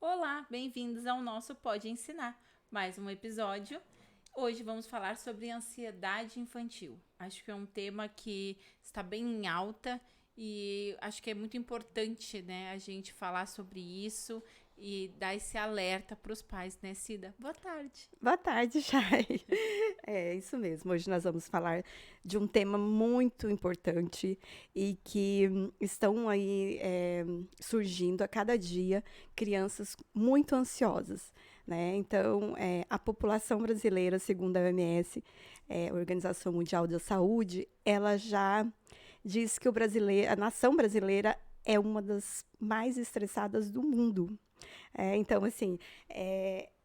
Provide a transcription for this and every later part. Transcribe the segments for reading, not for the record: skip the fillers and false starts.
Olá, bem-vindos ao nosso Pode Ensinar, mais um episódio. Hoje vamos falar sobre ansiedade infantil. Acho que é um tema que está bem em alta e acho que é muito importante, né, a gente falar sobre isso e dar esse alerta para os pais, né, Cida? Boa tarde. Boa tarde, Chay. É isso mesmo. Hoje nós vamos falar de um tema muito importante e que estão aí surgindo a cada dia crianças muito ansiosas, né? Então, a população brasileira, segundo a OMS, Organização Mundial da Saúde, ela já diz que a nação brasileira é uma das mais estressadas do mundo. Então, assim,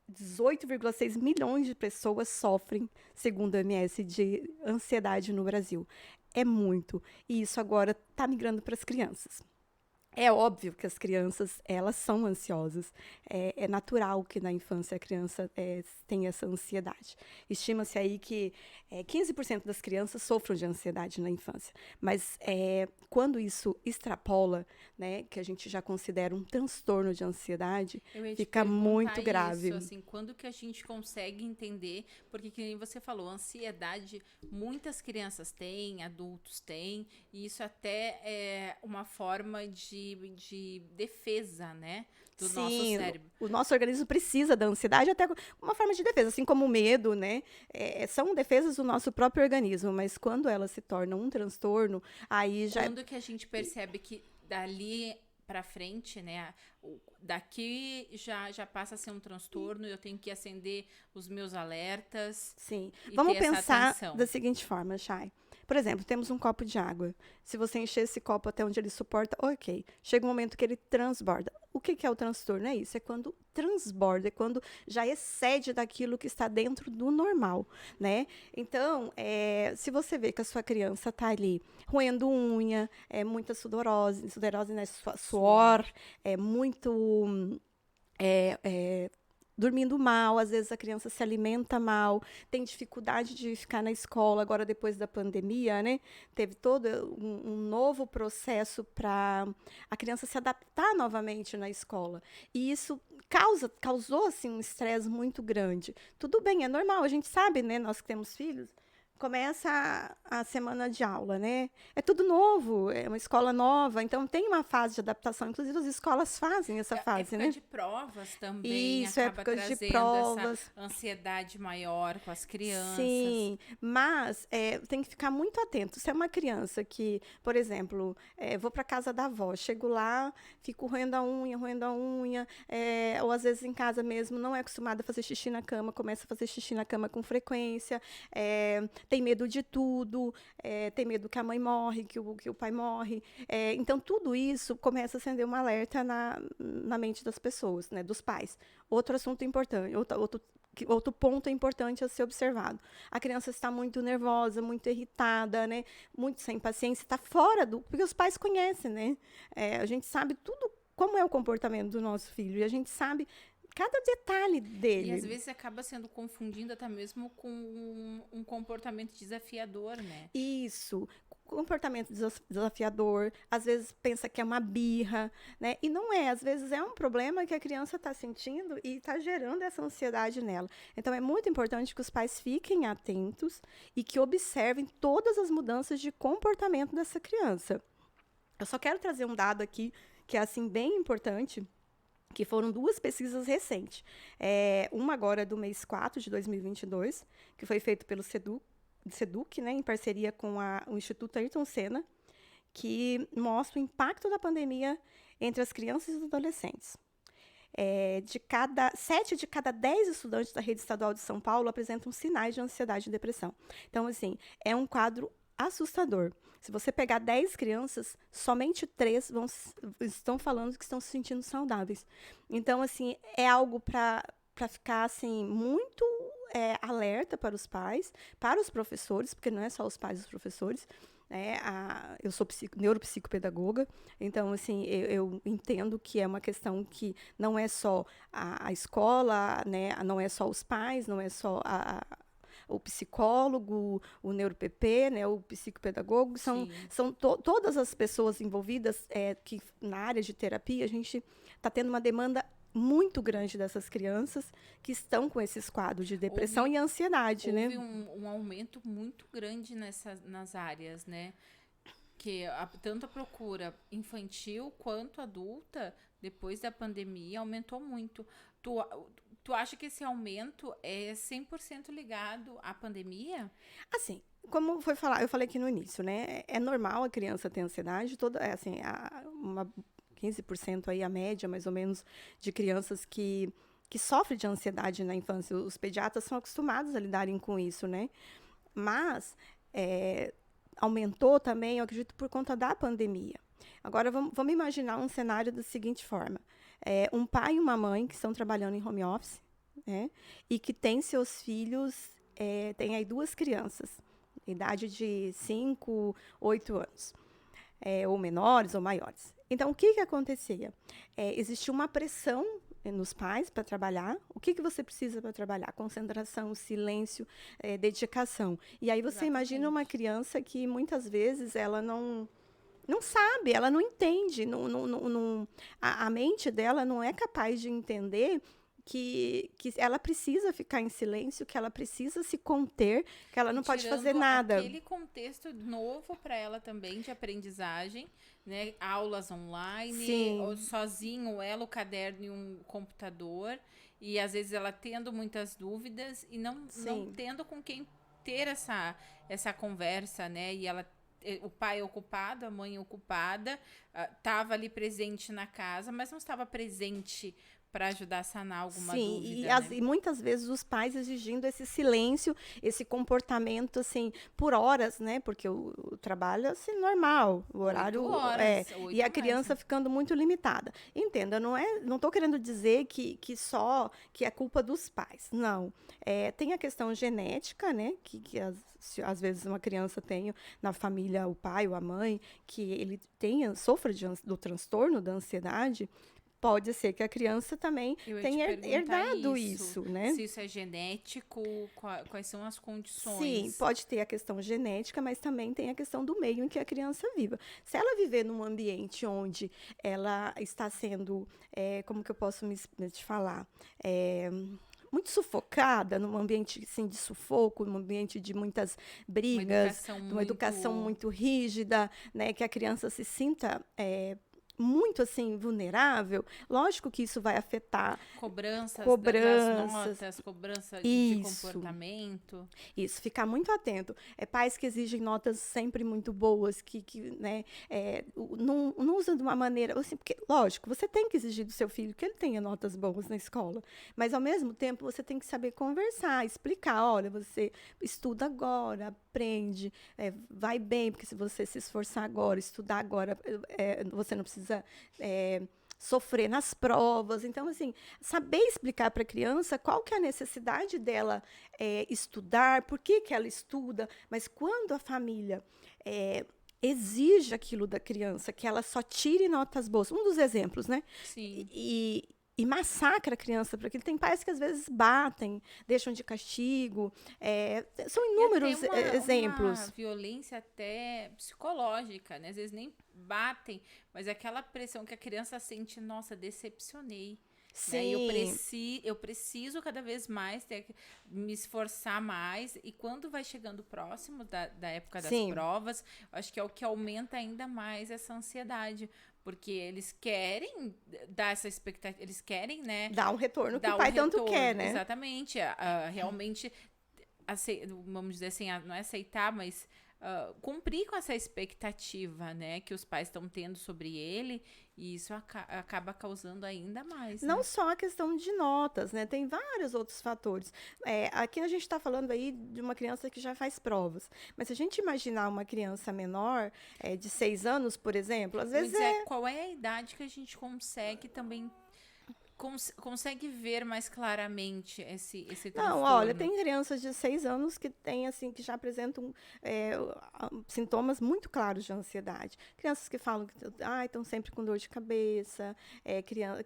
18,6 milhões de pessoas sofrem, segundo a OMS, de ansiedade no Brasil. É muito. E isso agora está migrando para as crianças. É óbvio que as crianças, elas são ansiosas. É natural que na infância a criança tenha essa ansiedade. Estima-se aí que 15% das crianças sofram de ansiedade na infância. Mas quando isso extrapola, né, que a gente já considera um transtorno de ansiedade, Eu ia te fica perguntar muito isso, grave. assim, quando que a gente consegue entender, porque que nem você falou, ansiedade muitas crianças têm, adultos têm, e isso até é uma forma de defesa, né, do nosso Sim, cérebro. o nosso organismo precisa da ansiedade até uma forma de defesa, assim como o medo, né? São defesas do nosso próprio organismo, mas quando ela se torna um transtorno, aí já Quando que a gente percebe que dali para frente, né, daqui já passa a ser um transtorno, eu tenho que acender os meus alertas sim. e ter Vamos essa pensar atenção. da seguinte forma, Chay. Por exemplo, temos um copo de água. Se você encher esse copo até onde ele suporta, ok. Chega um momento que ele transborda. O que é o transtorno? É isso, é quando transborda, é quando já excede daquilo que está dentro do normal, né? Então, se você vê que a sua criança está ali roendo unha, muita sudorose, né? Suor. Suor, é muito é, é, dormindo mal, às vezes a criança se alimenta mal, tem dificuldade de ficar na escola agora depois da pandemia, né? Teve todo um novo processo para a criança se adaptar novamente na escola. E isso causou assim um estresse muito grande. Tudo bem, é normal, a gente sabe, né? Nós que temos filhos, começa a semana de aula, né? É tudo novo, é uma escola nova, então tem uma fase de adaptação. Inclusive, as escolas fazem essa fase, Época né? de provas também Isso, acaba épocas de trazendo essa provas. ansiedade maior com as crianças. Sim, mas tem que ficar muito atento. Se é uma criança que, por exemplo, vou para casa da avó, chego lá, fico roendo a unha, ou às vezes em casa mesmo não é acostumada a fazer xixi na cama, começa a fazer xixi na cama com frequência, tem medo de tudo, tem medo que a mãe morre, que o pai morre. Então, tudo isso começa a acender um alerta na mente das pessoas, né, dos pais. Outro assunto importante, outro ponto importante a ser observado. A criança está muito nervosa, muito irritada, né? Muito sem paciência, está fora do. Porque os pais conhecem, né? A gente sabe tudo como é o comportamento do nosso filho e a gente sabe cada detalhe E às dele. vezes acaba sendo confundido até mesmo com um comportamento desafiador, né? Isso, comportamento desafiador, às vezes pensa que é uma birra, né? E não é, às vezes é um problema que a criança está sentindo e está gerando essa ansiedade nela. Então é muito importante que os pais fiquem atentos e que observem todas as mudanças de comportamento dessa criança. Eu só quero trazer um dado aqui que é assim bem importante, que foram duas pesquisas recentes. Uma agora do mês 4 de 2022, que foi feito pelo SEDUC, né, em parceria com o Instituto Ayrton Senna, que mostra o impacto da pandemia entre as crianças e os adolescentes. 7 de cada 10 estudantes da rede estadual de São Paulo apresentam sinais de ansiedade e depressão. Então, assim, é um quadro assustador. Se você pegar 10 crianças, somente 3 estão falando que estão se sentindo saudáveis. Então, assim, é algo para ficar assim muito alerta para os pais, para os professores, porque não é só os pais e os professores. Eu sou neuropsicopedagoga, então assim eu entendo que é uma questão que não é só a escola, né, não é só os pais, não é só o psicólogo, o neuroPP, né, o psicopedagogo, Sim. são todas as pessoas envolvidas que na área de terapia a gente está tendo uma demanda muito grande dessas crianças que estão com esses quadros de depressão e ansiedade, né? Houve um aumento muito grande nas áreas, né? Que tanto a procura infantil quanto adulta, depois da pandemia, aumentou muito. Tu acha que esse aumento é 100% ligado à pandemia? Assim, como foi falar, eu falei aqui no início, né? É normal a criança ter ansiedade, assim, uma 15% aí a média, mais ou menos, de crianças que sofrem de ansiedade na infância. Os pediatras são acostumados a lidarem com isso, né? Mas aumentou também, eu acredito, por conta da pandemia. Agora, vamos imaginar um cenário da seguinte forma. Um pai e uma mãe que estão trabalhando em home office, né? E que tem seus filhos, tem aí 2 crianças, idade de 5, 8 anos. Ou menores ou maiores. Então, o que acontecia? Existia uma pressão nos pais para trabalhar. O que você precisa para trabalhar? Concentração, silêncio, dedicação. E aí você imagina uma criança que muitas vezes ela não sabe, ela não entende. A mente dela não é capaz de entender que ela precisa ficar em silêncio, que ela precisa se conter, que ela não pode fazer nada. Aquele contexto novo para ela também de aprendizagem, né? Aulas online, ou sozinho, ela, o caderno e um computador, e às vezes ela tendo muitas dúvidas e não tendo com quem ter essa conversa, né? E ela, o pai ocupado, a mãe ocupada, estava ali presente na casa, mas não estava presente para ajudar a sanar alguma dúvida. E muitas vezes os pais exigindo esse silêncio, esse comportamento, assim, por horas, né? Porque o trabalho é assim, normal, o horário 8 horas, e a criança ficando muito limitada. Entenda, não estou querendo dizer que é culpa dos pais, não. Tem a questão genética, né? Que às vezes uma criança tem na família o pai ou a mãe que ele sofra do transtorno da ansiedade. Pode ser que a criança também tenha herdado isso, né? Se isso é genético, quais são as condições? Sim, pode ter a questão genética, mas também tem a questão do meio em que a criança viva. Se ela viver num ambiente onde ela está sendo, como que eu posso te falar? Muito sufocada, num ambiente assim, de sufoco, num ambiente de muitas brigas, uma educação muito rígida, né? Que a criança se sinta muito assim vulnerável, lógico que isso vai afetar cobranças das notas, cobrança de comportamento. Isso, ficar muito atento. Pais que exigem notas sempre muito boas, né, não usam de uma maneira assim, porque lógico, você tem que exigir do seu filho que ele tenha notas boas na escola, mas ao mesmo tempo você tem que saber conversar, explicar, olha, você estuda agora, aprende, vai bem, porque se você se esforçar agora, estudar agora, você não precisa sofrer nas provas. Então, assim, saber explicar para a criança qual que é a necessidade dela estudar, por que ela estuda, mas quando a família exige aquilo da criança, que ela só tire notas boas. Um dos exemplos, né? Sim. E massacra a criança para aquilo. Tem pais que às vezes batem, deixam de castigo. São inúmeros exemplos. Uma violência até psicológica, né? Às vezes nem batem, mas é aquela pressão que a criança sente, nossa, decepcionei. Sim. Né? Eu preciso cada vez mais me esforçar mais. E quando vai chegando próximo da época das provas, acho que é o que aumenta ainda mais essa ansiedade. Porque eles querem dar essa expectativa, eles querem, né? Dar um retorno que o pai tanto quer, né? Exatamente. Realmente, vamos dizer assim, não é aceitar, mas cumprir com essa expectativa, né? Que os pais estão tendo sobre ele. E isso acaba causando ainda mais. Não só a questão de notas, né? Tem vários outros fatores. Aqui a gente está falando aí de uma criança que já faz provas. Mas se a gente imaginar uma criança menor, de 6 anos, por exemplo, às vezes qual é a idade que a gente consegue também consegue ver mais claramente esse transtorno? Não, olha, tem crianças de 6 anos que têm, assim, que já apresentam sintomas muito claros de ansiedade. Crianças que falam que estão sempre com dor de cabeça,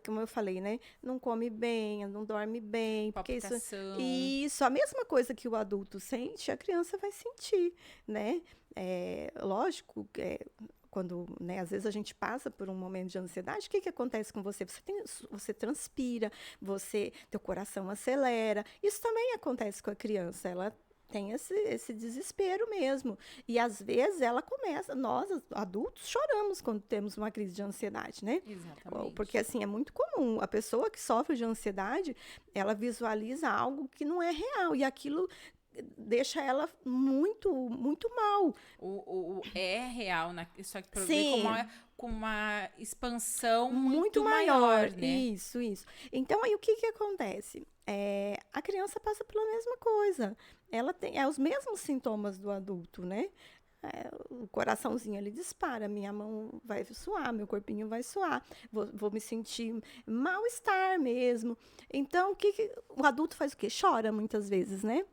como eu falei, né? Não come bem, não dorme bem. Palpitação. Porque isso, a mesma coisa que o adulto sente, a criança vai sentir, né? Lógico, quando, né, às vezes a gente passa por um momento de ansiedade, o que acontece com você? Você transpira, teu coração acelera. Isso também acontece com a criança. Ela tem esse desespero mesmo. E às vezes ela começa, nós adultos choramos quando temos uma crise de ansiedade, né? Exatamente. Porque assim, é muito comum. A pessoa que sofre de ansiedade, ela visualiza algo que não é real. E aquilo deixa ela muito, muito mal. É real, só que Sim. com uma expansão Muito muito maior, né? Isso. Então, aí o que acontece? A criança passa pela mesma coisa. Ela tem os mesmos sintomas do adulto, né? O coraçãozinho ele dispara, minha mão vai suar, meu corpinho vai suar, vou me sentir mal-estar mesmo. Então, o adulto faz o quê? Chora muitas vezes, né?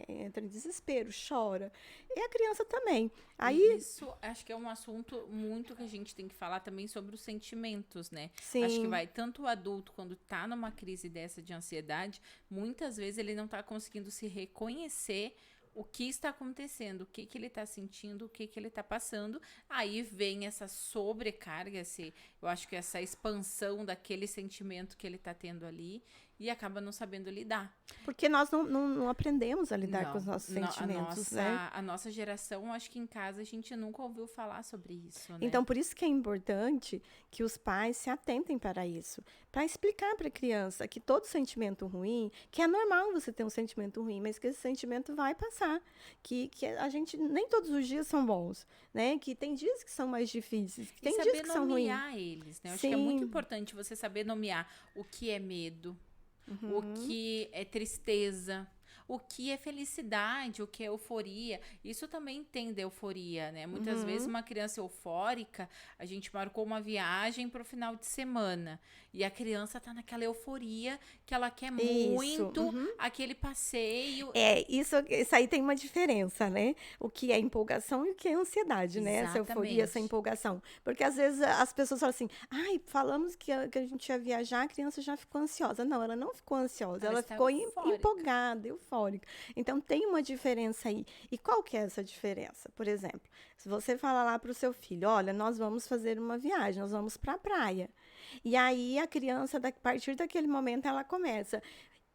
Entra em desespero, chora. E a criança também. Aí, isso acho que é um assunto muito que a gente tem que falar também sobre os sentimentos, né? sim. Acho que vai tanto o adulto, quando tá numa crise dessa de ansiedade, muitas vezes ele não tá conseguindo se reconhecer o que está acontecendo, o que ele está sentindo, o que ele está passando. Aí vem essa sobrecarga, eu acho que essa expansão daquele sentimento que ele está tendo ali e acaba não sabendo lidar. Porque nós não aprendemos a lidar com os nossos sentimentos, né? A nossa geração, acho que em casa a gente nunca ouviu falar sobre isso, né? Então, por isso que é importante que os pais se atentem para isso. Para explicar para a criança que todo sentimento ruim, que é normal você ter um sentimento ruim, mas que esse sentimento vai passar. Que a gente, nem todos os dias são bons, né? Que tem dias que são mais difíceis, que tem dias que são ruins. E saber nomear eles, né? Eu acho que é muito importante você saber nomear o que é medo, o que é tristeza, o que é felicidade, o que é euforia. Isso também tem da euforia, né? Muitas vezes uma criança eufórica, a gente marcou uma viagem para o final de semana e a criança tá naquela euforia que ela quer muito aquele passeio. Isso aí tem uma diferença, né? O que é empolgação e o que é ansiedade, né? Essa euforia, essa empolgação. Porque às vezes as pessoas falam assim, falamos que a gente ia viajar, a criança já ficou ansiosa. Não, ela não ficou ansiosa, ela ficou empolgada, eufórica. Então tem uma diferença aí. E qual que é essa diferença? Por exemplo, se você fala lá para o seu filho, olha, nós vamos fazer uma viagem, nós vamos para a praia. E aí a criança, a partir daquele momento, ela começa.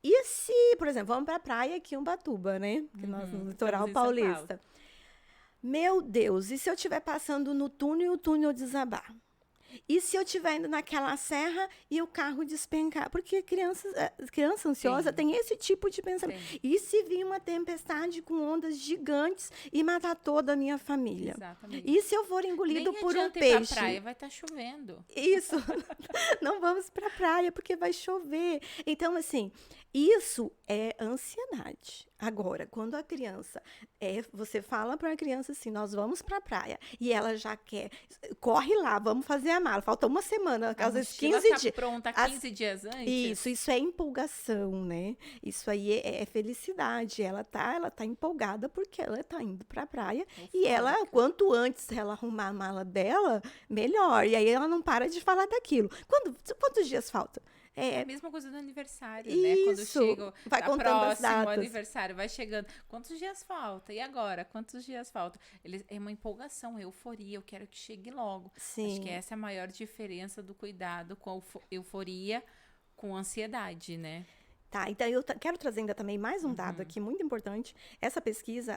E se, por exemplo, vamos para a praia aqui em Ubatuba, né? Que nós no litoral paulista. Meu Deus, e se eu estiver passando no túnel e o túnel desabar? E se eu estiver indo naquela serra e o carro despencar? Porque criança ansiosa tem esse tipo de pensamento. Sim. E se vir uma tempestade com ondas gigantes e matar toda a minha família? Exatamente. E se eu for engolido por um peixe? Ir pra praia, vai estar chovendo. Isso. Não vamos para a praia porque vai chover. Então, assim, isso é ansiedade. Agora, quando a criança você fala para a criança assim, nós vamos para a praia, e ela já quer, corre lá, vamos fazer a mala. Falta uma semana, às vezes 15 dias. Pronta 15 dias antes. Isso é empolgação, né? Isso aí é felicidade. Ela tá empolgada porque ela tá indo para a praia e ela, quanto antes ela arrumar a mala dela, melhor. E aí ela não para de falar daquilo. Quantos dias faltam? É a mesma coisa do aniversário, isso, né? Quando chega vai contando as datas. aniversário, vai chegando. Quantos dias falta? E agora? Quantos dias falta? É uma empolgação, é euforia. Eu quero que chegue logo. Sim. Acho que essa é a maior diferença do cuidado com a euforia, com ansiedade, né? Tá, então eu quero trazer ainda também mais um dado aqui muito importante. Essa pesquisa,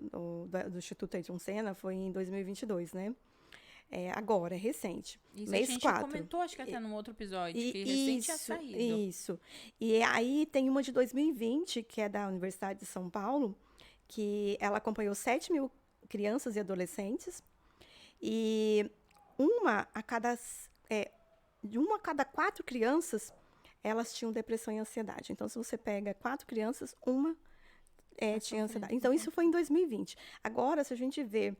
do Instituto Ayrton Senna, foi em 2022, né? Agora, é recente. Isso mês a gente 4. comentou, acho que até num outro episódio, que recente tinha saído. Isso. E aí tem uma de 2020, que é da Universidade de São Paulo, que ela acompanhou 7 mil crianças e adolescentes, e uma a cada 4 crianças, elas tinham depressão e ansiedade. Então, se você pega 4 crianças, uma tinha ansiedade. Então, isso foi em 2020. Agora, se a gente vê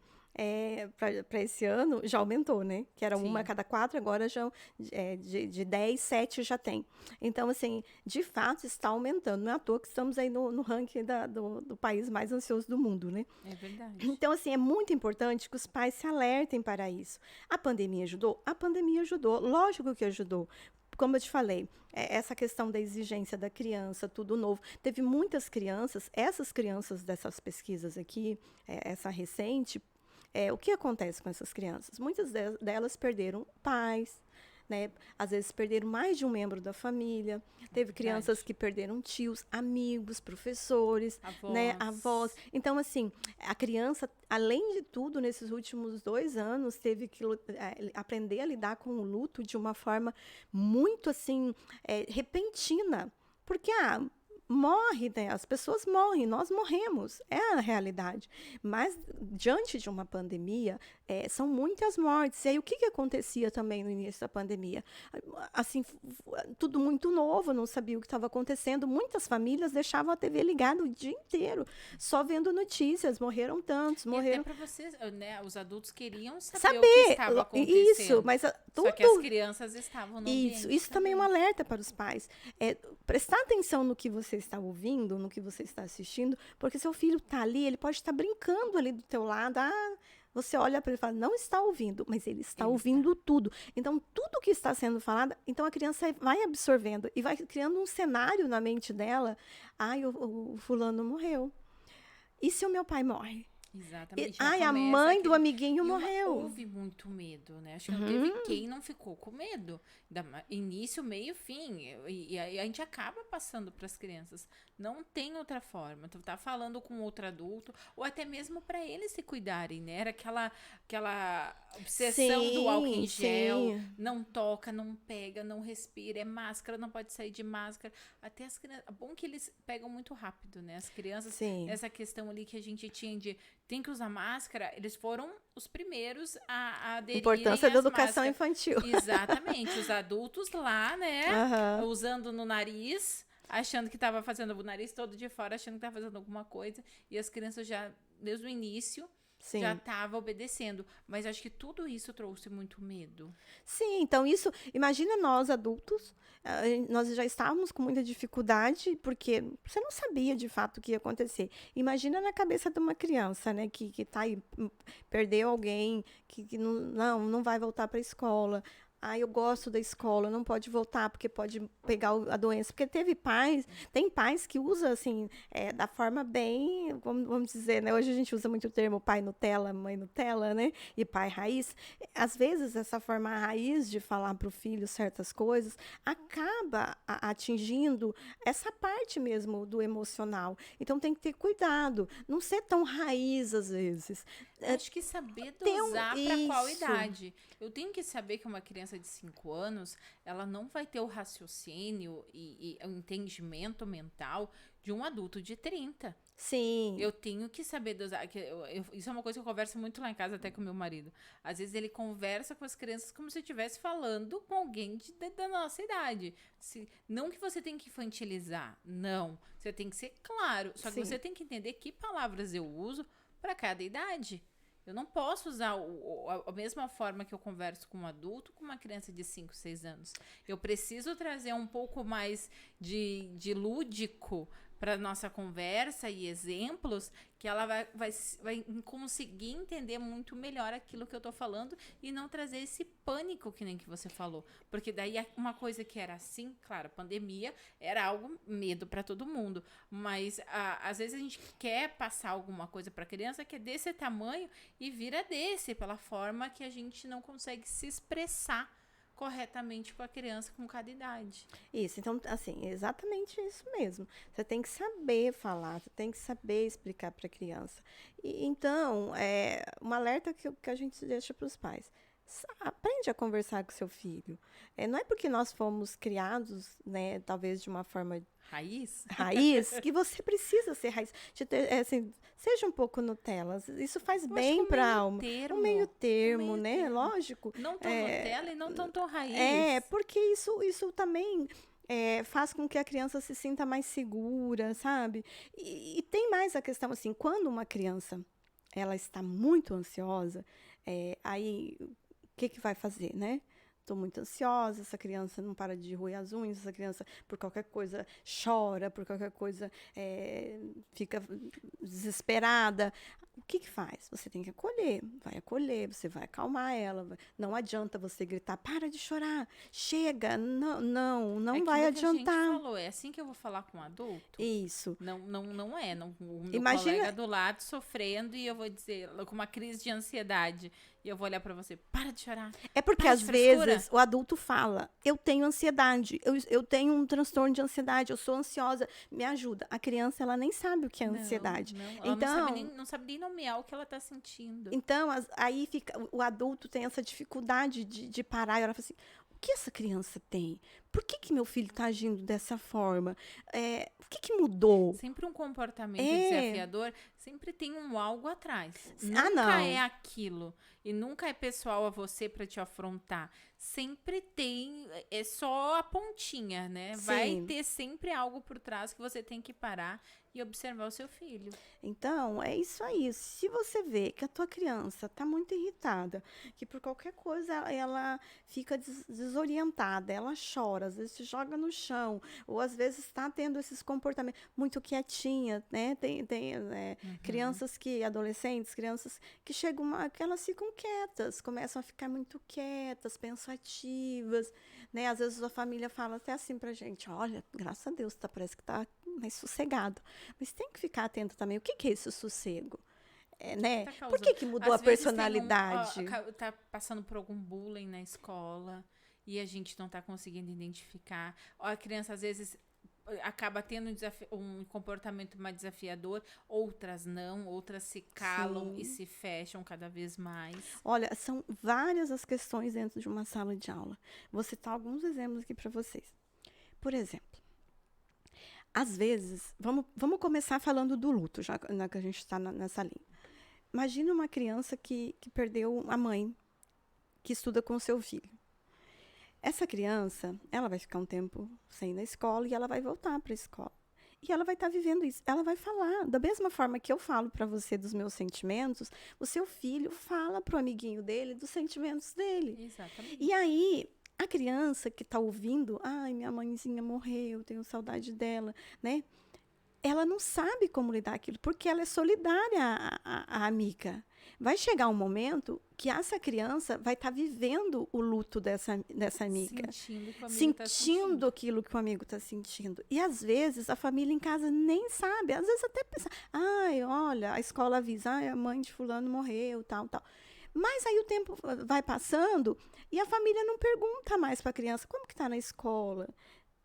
para esse ano, já aumentou, né? Que era uma a cada 4, agora já de 10, 7 já tem. Então, assim, de fato, está aumentando. Não é à toa que estamos aí no ranking do país mais ansioso do mundo, né? É verdade. Então, assim, é muito importante que os pais se alertem para isso. A pandemia ajudou? A pandemia ajudou. Lógico que ajudou. Como eu te falei, essa questão da exigência da criança, tudo novo. Teve muitas crianças, essas crianças dessas pesquisas aqui, essa recente, o que acontece com essas crianças? Muitas delas perderam pais, né? Às vezes perderam mais de um membro da família. Teve crianças que perderam tios, amigos, professores, né? Avós. Então, assim, a criança, além de tudo, nesses últimos 2 anos, teve que aprender a lidar com o luto de uma forma muito, assim, repentina. Porque, morre, né? As pessoas morrem, nós morremos, é a realidade. Mas, diante de uma pandemia, são muitas mortes. E aí, o que acontecia também no início da pandemia? Assim, tudo muito novo, não sabia o que estava acontecendo. Muitas famílias deixavam a TV ligada o dia inteiro, só vendo notícias. Morreram tantos, morreram... E até para vocês, né? Os adultos queriam saber o que estava acontecendo. Isso, mas tudo... Só que as crianças estavam no ambiente. Isso também é um alerta para os pais. Prestar atenção no que você está ouvindo, no que você está assistindo, porque seu filho está ali, ele pode estar brincando ali do teu lado. Você olha para ele e fala, não está ouvindo, mas ele está ouvindo tudo. Então, tudo que está sendo falado, então a criança vai absorvendo e vai criando um cenário na mente dela. O fulano morreu. E se o meu pai morre? Exatamente. A mãe do amiguinho morreu. Houve muito medo, né? Acho que não teve quem não ficou com medo. Início, meio, fim. E aí a gente acaba passando para as crianças. Não tem outra forma. Tu tá falando com outro adulto, ou até mesmo para eles se cuidarem, né? Era aquela obsessão do álcool em gel. Não toca, não pega, não respira. É máscara, não pode sair de máscara. Até as crianças... É bom que eles pegam muito rápido, né? As crianças, essa questão ali que a gente tinha de tem que usar máscara, eles foram os primeiros a aderirem importância da educação infantil. Exatamente. Os adultos lá, né? Usando no nariz, achando que estava fazendo o nariz todo de fora, achando que estava fazendo alguma coisa. E as crianças já, desde o início, já estavam obedecendo. Mas acho que tudo isso trouxe muito medo. Sim, então isso... Imagina nós, adultos, nós já estávamos com muita dificuldade, porque você não sabia de fato o que ia acontecer. Imagina na cabeça de uma criança, né, que tá aí, perdeu alguém, que não vai voltar para a escola. Eu gosto da escola, não pode voltar porque pode pegar a doença. Porque tem pais que usam, assim, da forma bem, vamos dizer, né? Hoje a gente usa muito o termo pai Nutella, mãe Nutella, né? E pai raiz. Às vezes, essa forma raiz de falar para o filho certas coisas acaba atingindo essa parte mesmo do emocional. Então, tem que ter cuidado. Não ser tão raiz, às vezes. Acho que saber dosar para qual idade. Eu tenho que saber que uma criança de 5 anos, ela não vai ter o raciocínio e o entendimento mental de um adulto de 30. Sim. Eu tenho que saber dosar. Isso é uma coisa que eu converso muito lá em casa, até com meu marido. Às vezes ele conversa com as crianças como se eu estivesse falando com alguém da nossa idade. Não que você tem que infantilizar, não. Você tem que ser claro. Só que você tem que entender que palavras eu uso para cada idade. Eu não posso usar a mesma forma que eu converso com um adulto com uma criança de 5, 6 anos. Eu preciso trazer um pouco mais de lúdico para nossa conversa e exemplos que ela vai conseguir entender muito melhor aquilo que eu tô falando e não trazer esse pânico que nem que você falou. Porque daí uma coisa que era assim, claro, pandemia era algo medo para todo mundo, mas às vezes a gente quer passar alguma coisa para criança que é desse tamanho e vira desse, pela forma que a gente não consegue se expressar corretamente com a criança com cada idade. Isso, então, assim, exatamente isso mesmo. Você tem que saber falar, você tem que saber explicar para a criança. Então, um alerta que a gente deixa para os pais. Aprende a conversar com seu filho. Não é porque nós fomos criados, né, talvez de uma forma raiz, que você precisa ser raiz. Assim, seja um pouco Nutella. Isso faz bem para a alma. Um meio termo, né? Lógico. Não tão Nutella e não tão raiz. Porque isso também faz com que a criança se sinta mais segura, sabe? E tem mais a questão, assim, quando uma criança ela está muito ansiosa, aí o que vai fazer, né? estou muito ansiosa, essa criança não para de roer as unhas, essa criança por qualquer coisa chora, por qualquer coisa fica desesperada. O que faz? Você tem que acolher, você vai acalmar ela. Não adianta você gritar, para de chorar, chega, não vai adiantar. A gente falou, é assim que eu vou falar com um adulto? Isso. Não é. O meu Imagina... colega do lado sofrendo e eu vou dizer, com uma crise de ansiedade, e eu vou olhar pra você, para de chorar. É porque às vezes o adulto fala, eu tenho ansiedade, eu tenho um transtorno de ansiedade, eu sou ansiosa, me ajuda. A criança, ela nem sabe o que é ansiedade. Ela então, não sabe nem nomear o que ela tá sentindo. Então, aí o adulto tem essa dificuldade de parar e ela fala assim, o que essa criança tem? Por que meu filho está agindo dessa forma? O que mudou? Sempre um comportamento desafiador, sempre tem um algo atrás. Não. Nunca é aquilo. E nunca é pessoal a você para te afrontar. Sempre tem, é só a pontinha, né? Sim. Vai ter sempre algo por trás que você tem que parar e observar o seu filho. Então, é isso aí. Se você vê que a tua criança está muito irritada, que por qualquer coisa ela fica desorientada, ela chora, às vezes se joga no chão, ou às vezes está tendo esses comportamentos muito quietinha, né? Tem crianças adolescentes, crianças que chegam, que elas ficam quietas, começam a ficar muito quietas, pensativas, né? Às vezes a família fala até assim pra gente, olha, graças a Deus, parece que tá mais sossegado. Mas tem que ficar atento também. O que é esse sossego? Né? Por que mudou a personalidade? Tá passando por algum bullying na escola e a gente não tá conseguindo identificar. A criança, às vezes, acaba tendo um comportamento mais desafiador, outras não, outras se calam e se fecham cada vez mais. Olha, são várias as questões dentro de uma sala de aula. Vou citar alguns exemplos aqui para vocês. Por exemplo, às vezes, vamos começar falando do luto, já que a gente está nessa linha. Imagina uma criança que perdeu a mãe, que estuda com o seu filho. Essa criança, ela vai ficar um tempo sem ir na escola e ela vai voltar para a escola. E ela vai estar vivendo isso. Ela vai falar, da mesma forma que eu falo para você dos meus sentimentos, o seu filho fala para o amiguinho dele dos sentimentos dele. Exatamente. E aí, a criança que está ouvindo, ai, minha mãezinha morreu, tenho saudade dela, né? Ela não sabe como lidar com aquilo, porque ela é solidária à amiga. Vai chegar um momento que essa criança vai estar vivendo o luto dessa amiga. Sentindo aquilo que o amigo está sentindo. E, às vezes, a família em casa nem sabe. Às vezes até pensa, ai, olha, a escola avisa, ai, a mãe de fulano morreu, tal. Mas aí o tempo vai passando e a família não pergunta mais para a criança como que está na escola.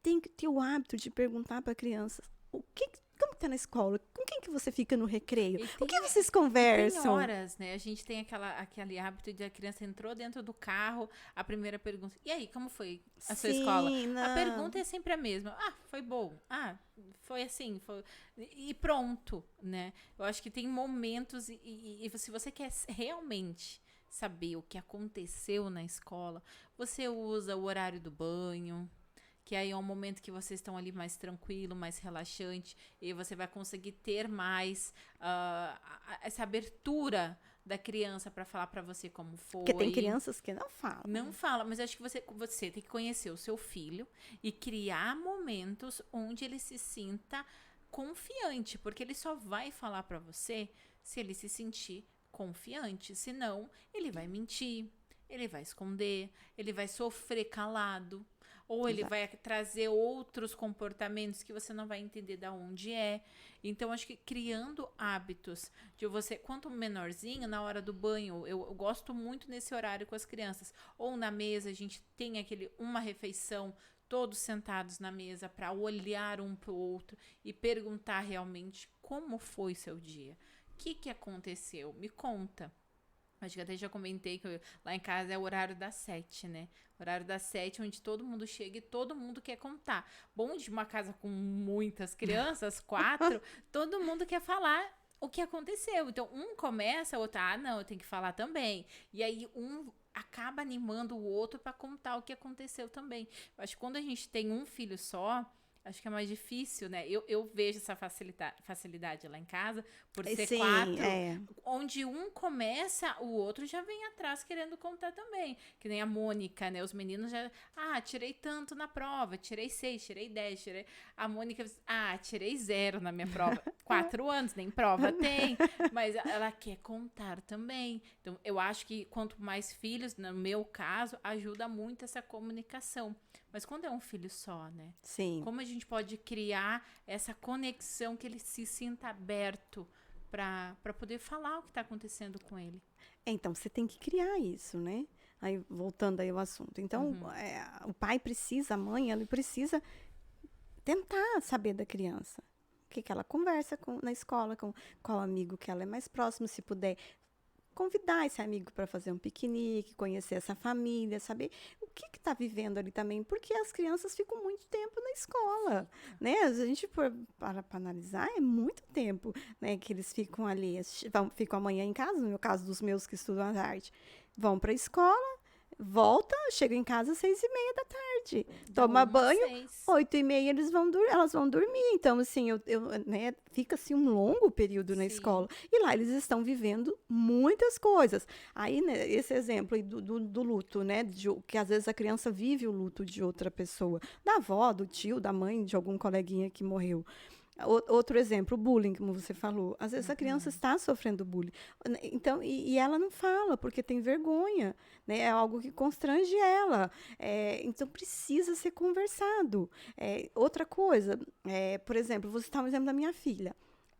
Tem que ter o hábito de perguntar para a criança como que está na escola, com quem que você fica no recreio, o que vocês conversam. Tem horas, né? A gente tem aquele hábito de a criança entrou dentro do carro, a primeira pergunta, e aí, como foi a sua escola? Não. A pergunta é sempre a mesma. Ah, foi bom. Ah, foi assim. E pronto, né? Eu acho que tem momentos, e se você quer realmente saber o que aconteceu na escola, você usa o horário do banho, que aí é um momento que vocês estão ali mais tranquilo, mais relaxante, e você vai conseguir ter mais essa abertura da criança para falar para você como foi. Porque tem crianças que não falam. Não fala, mas acho que você tem que conhecer o seu filho e criar momentos onde ele se sinta confiante, porque ele só vai falar para você se ele se sentir confiante, senão ele vai mentir, ele vai esconder, ele vai sofrer calado. Ou ele vai trazer outros comportamentos que você não vai entender de onde é. Então, acho que criando hábitos de você, quanto menorzinho, na hora do banho, eu gosto muito nesse horário com as crianças. Ou na mesa, a gente tem uma refeição, todos sentados na mesa para olhar um para o outro e perguntar realmente como foi seu dia. O que aconteceu? Me conta. Acho que até já comentei que lá em casa é o horário das 7, né? Horário das 7, onde todo mundo chega e todo mundo quer contar. Bom, de uma casa com muitas crianças, 4, todo mundo quer falar o que aconteceu. Então, um começa, o outro, não, eu tenho que falar também. E aí, um acaba animando o outro para contar o que aconteceu também. Eu acho que quando a gente tem um filho só, Acho que é mais difícil, né? Eu vejo essa facilidade lá em casa, por ser Sim, 4, é. onde um começa, o outro já vem atrás querendo contar também. Que nem a Mônica, né? Os meninos já. Ah, tirei tanto na prova, tirei 6, tirei 10, tirei. A Mônica, tirei 0 na minha prova. 4 anos, nem prova tem. Mas ela quer contar também. Então, eu acho que quanto mais filhos, no meu caso, ajuda muito essa comunicação. Mas quando é um filho só, né? Sim. Como a gente pode criar essa conexão que ele se sinta aberto para poder falar o que está acontecendo com ele? Então, você tem que criar isso, né? Aí, voltando aí ao assunto. Então, o pai precisa, a mãe, ela precisa tentar saber da criança. O que, que ela conversa na escola, com qual amigo que ela é mais próximo, se puder convidar esse amigo para fazer um piquenique, conhecer essa família, saber o que está vivendo ali também, porque as crianças ficam muito tempo na escola, né? Se a gente for para analisar, é muito tempo, né, que eles ficam ali, ficam amanhã em casa, no meu caso dos meus que estudam à tarde, vão para a escola, volta, chegam em casa às 6:30 da tarde, toma banho, 8:30 elas vão dormir. Então, assim, né, fica assim um longo período na escola. E lá eles estão vivendo muitas coisas. Aí, né, esse exemplo aí do luto, né, que às vezes a criança vive o luto de outra pessoa, da avó, do tio, da mãe, de algum coleguinha que morreu. Outro exemplo, o bullying, como você falou. Às vezes a criança está sofrendo bullying. Então, e ela não fala, porque tem vergonha, né? É algo que constrange ela. Então, precisa ser conversado. Outra coisa, por exemplo, vou citar um exemplo da minha filha.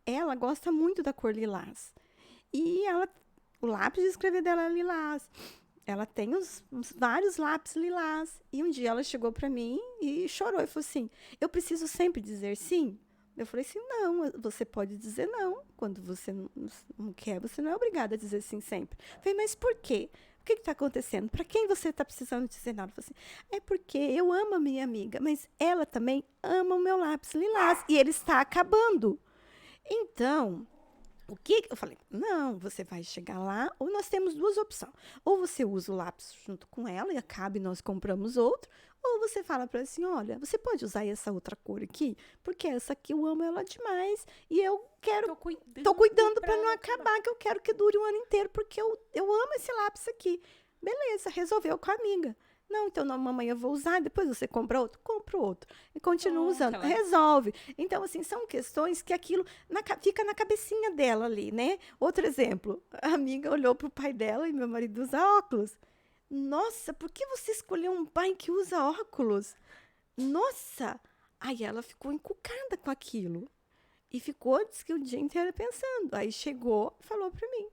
Ela gosta muito da cor lilás. E o lápis de escrever dela é lilás. Ela tem vários lápis lilás. E um dia ela chegou para mim e chorou. E falou assim, eu preciso sempre dizer sim? Eu falei assim, não, você pode dizer não. Quando você não quer, você não é obrigada a dizer sim sempre. Eu falei, mas por quê? O que está acontecendo? Para quem você está precisando dizer não? Eu falei assim, é porque eu amo a minha amiga, mas ela também ama o meu lápis lilás e ele está acabando. Então, eu falei, não, você vai chegar lá, ou nós temos duas opções. Ou você usa o lápis junto com ela e acaba e nós compramos outro, ou você fala para ela assim, olha, você pode usar essa outra cor aqui, porque essa aqui eu amo ela demais e eu quero, tô cuidando para não acabar, que eu quero que dure um ano inteiro, porque eu amo esse lápis aqui. Beleza, resolveu com a amiga. Não, então, não, mamãe, eu vou usar, depois você compra outro? Compro outro. E continua usando. Resolve. Então, assim, são questões que aquilo fica na cabecinha dela ali, né? Outro exemplo, a amiga olhou pro pai dela e meu marido usa óculos. Nossa, por que você escolheu um pai que usa óculos? Nossa! Aí ela ficou encucada com aquilo. E ficou, disse que o dia inteiro pensando. Aí chegou e falou para mim.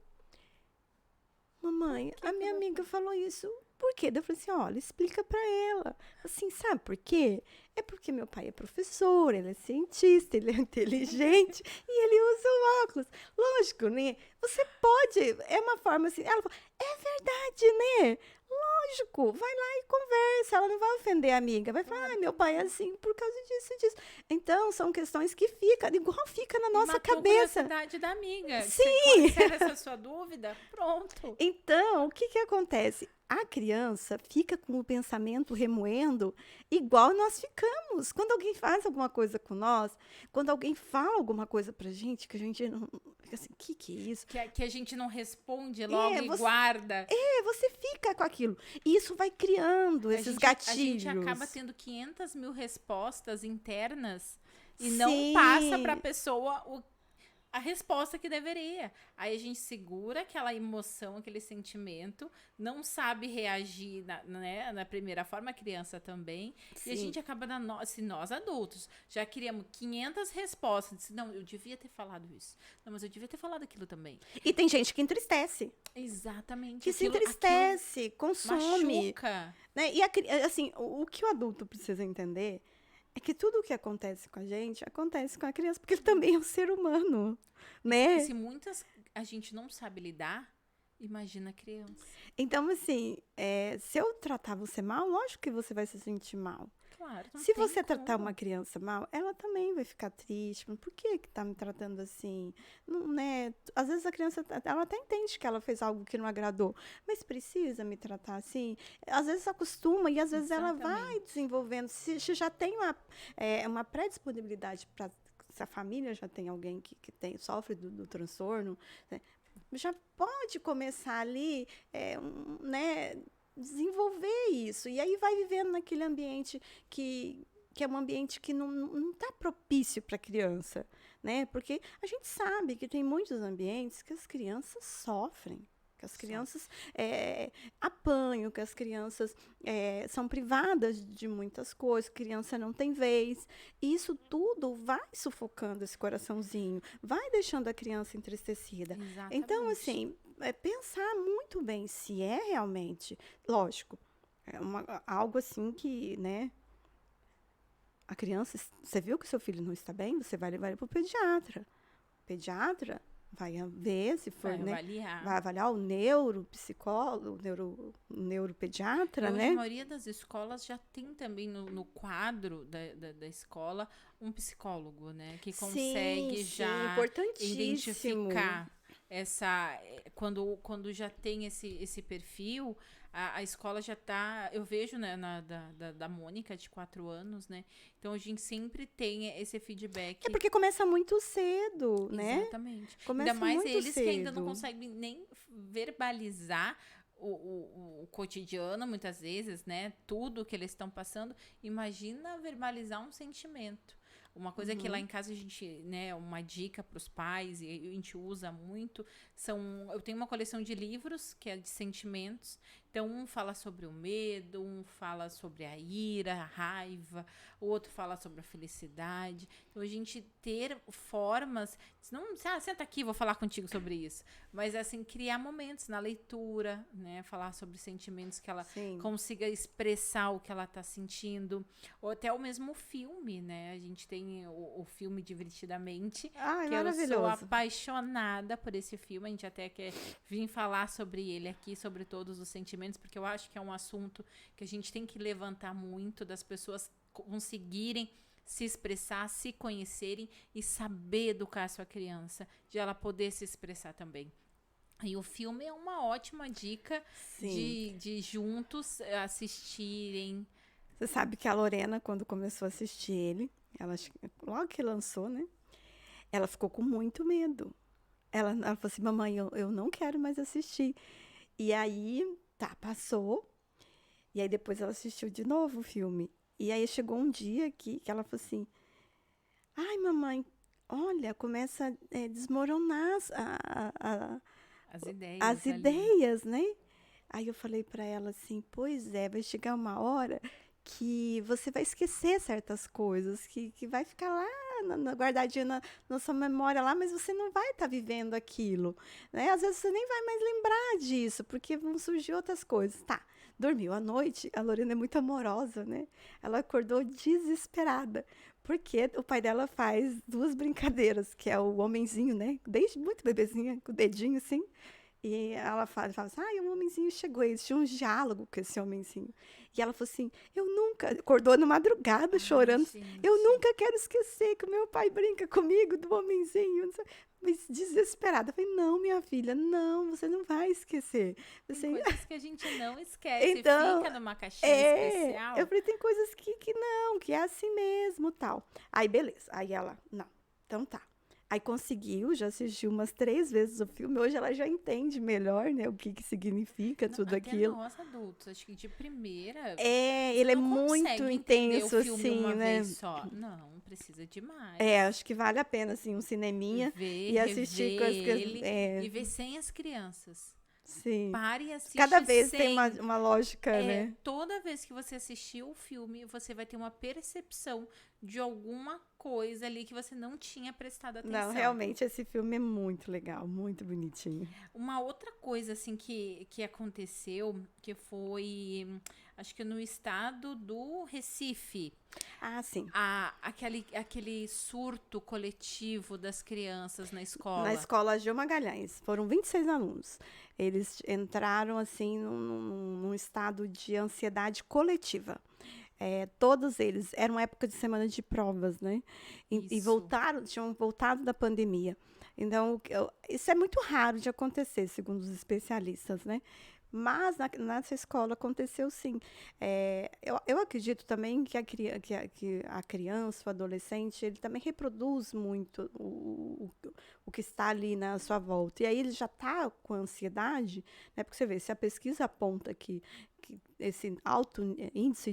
Mamãe, a minha amiga falou isso. Por quê? Eu falei assim, olha, explica para ela. Assim, sabe por quê? É porque meu pai é professor, ele é cientista, ele é inteligente e ele usa o óculos. Lógico, né? Você pode, é uma forma assim. Ela falou, é verdade, né? Lógico, vai lá e conversa. Ela não vai ofender a amiga, vai falar, meu pai é assim por causa disso e disso. Então, são questões que ficam, igual fica na nossa cabeça. A curiosidade da amiga. Sim. Se era essa sua dúvida, pronto. Então, o que acontece? A criança fica com o pensamento remoendo igual nós ficamos. Quando alguém faz alguma coisa com nós, quando alguém fala alguma coisa pra gente, que a gente não... Fica assim, que é isso? Que a gente não responde logo e guarda. Você fica com aquilo. E isso vai criando esses gatilhos. A gente acaba tendo 500 mil respostas internas e não passa pra pessoa a resposta que deveria. Aí a gente segura aquela emoção, aquele sentimento, não sabe reagir na primeira forma, a criança também. Sim. E a gente acaba, se nós adultos já criamos 500 respostas, disse, não, eu devia ter falado isso. Não, mas eu devia ter falado aquilo também. E tem gente que entristece. Exatamente. Que se entristece, consome. Machuca. Né? E assim, o que o adulto precisa entender é que tudo o que acontece com a gente, acontece com a criança, porque ele também é um ser humano, né? E se a gente não sabe lidar, imagina a criança. Então, assim, se eu tratar você mal, lógico que você vai se sentir mal. Claro, não Se tem você tratar como. uma criança mal, ela também vai ficar triste. Mas por que que tá me tratando assim? Não, né? Às vezes a criança, ela até entende que ela fez algo que não agradou, mas precisa me tratar assim? Às vezes acostuma e às vezes ela vai Exatamente. desenvolvendo. Se já tem uma predisponibilidade para, se a família já tem alguém que sofre do transtorno, né, já pode começar ali, né, desenvolver isso. E aí vai vivendo naquele ambiente que é um ambiente que não está propício para a criança, né? Porque a gente sabe que tem muitos ambientes que as crianças sofrem, que as Só. crianças apanham, que as crianças são privadas de muitas coisas, criança não tem vez. E isso tudo vai sufocando esse coraçãozinho, vai deixando a criança entristecida. Então, Exatamente. assim, pensar muito bem se é realmente, lógico, algo assim que, né, a criança, você viu que seu filho não está bem, você vai levar ele para o pediatra. O pediatra vai ver se for, Vai né, avaliar. vai avaliar o neuropsicólogo, o E neuropediatra, hoje a né? maioria das escolas já tem também no quadro da escola um psicólogo, né? Que Sim, consegue sim, já importantíssimo. identificar quando já tem esse perfil, a escola já tá. Eu vejo, né, da Mônica, de 4 anos, né? Então a gente sempre tem esse É feedback. porque começa muito cedo, né? Exatamente. Ainda Começa mais muito eles que ainda não cedo. conseguem nem verbalizar o cotidiano, muitas vezes, né? Tudo que eles estão passando. Imagina verbalizar um sentimento. Uma coisa que lá Uhum. em casa a gente, né, uma dica para os pais, e a gente usa muito, eu tenho uma coleção de livros que é de sentimentos. Então, um fala sobre o medo, um fala sobre a ira, a raiva, o outro fala sobre a felicidade. Então, a gente ter formas, não, senta aqui, vou falar contigo sobre isso, mas assim, criar momentos na leitura, né, falar sobre sentimentos que ela Sim. consiga expressar o que ela está sentindo, ou até o mesmo filme, né? A gente tem o filme Divertidamente, Ai, que eu sou maravilhoso. apaixonada por esse filme. A gente até quer vir falar sobre ele aqui, sobre todos os sentimentos, porque eu acho que é um assunto que a gente tem que levantar muito, das pessoas conseguirem se expressar, se conhecerem e saber educar a sua criança, de ela poder se expressar também. E o filme é uma ótima dica Sim. de juntos assistirem. Você sabe que a Lorena, quando começou a assistir ele, logo que lançou, né? Ela ficou com muito medo. Ela falou assim, mamãe, eu não quero mais assistir. E aí, tá, passou. E aí depois ela assistiu de novo o filme. E aí chegou um dia que ela falou assim, ai, mamãe, olha, começa a desmoronar As as ideias ali. ideias, né? Aí eu falei para ela assim, pois é, vai chegar uma hora que você vai esquecer certas coisas, que vai ficar lá guardadinha na sua memória lá, mas você não vai estar vivendo aquilo, né? Às vezes você nem vai mais lembrar disso, porque vão surgir outras coisas. Tá, dormiu à noite, a Lorena é muito amorosa, né? Ela acordou desesperada, porque o pai dela faz duas brincadeiras, que é o homenzinho, né? Desde muito bebezinha, com o dedinho assim, e ela fala assim, o homenzinho chegou. Eles tinham um diálogo com esse homenzinho. E ela falou assim, eu nunca, acordou na madrugada Ai, chorando, eu gente. nunca quero esquecer que o meu pai brinca comigo do homenzinho. Mas desesperada. Eu falei, não, minha filha, não, você não vai esquecer. Tem Você... coisas que a gente não esquece, Então, fica numa caixinha eu especial. falei, tem coisas que não, que é assim mesmo, tal. Aí, beleza. Aí ela, não, então tá. Aí conseguiu, já assistiu umas 3 vezes o filme. Hoje ela já entende melhor, né, o que significa Não, tudo até aquilo. nós adultos, acho que de primeira, Ele você é não muito consegue entender o intenso, filme assim, uma né? vez só. Não, precisa de mais. Acho que vale a pena, assim, um cineminha Ver, e rever assistir com as coisas. ele e ver sem as crianças. Sim. Pare e Cada assiste vez tem uma, sem. uma lógica, né? Toda vez que você assistir o filme, você vai ter uma percepção de alguma coisa ali que você não tinha prestado Não, atenção. realmente, esse filme é muito legal, muito bonitinho. Uma outra coisa, assim, que aconteceu, que foi, acho que no estado do Recife, Ah, sim. aquele surto coletivo das crianças na Na escola. escola Gil Magalhães, foram 26 alunos. Eles entraram, assim, num estado de ansiedade coletiva. todos eles, era uma época de semana de provas, né? E Isso. tinham voltado da pandemia. Então, isso é muito raro de acontecer, segundo os especialistas, né? Mas nessa escola aconteceu sim. Eu acredito também que que a criança, o adolescente, ele também reproduz muito o que está ali na sua volta. E aí ele já está com ansiedade, né? Porque você vê, se a pesquisa aponta que esse alto índice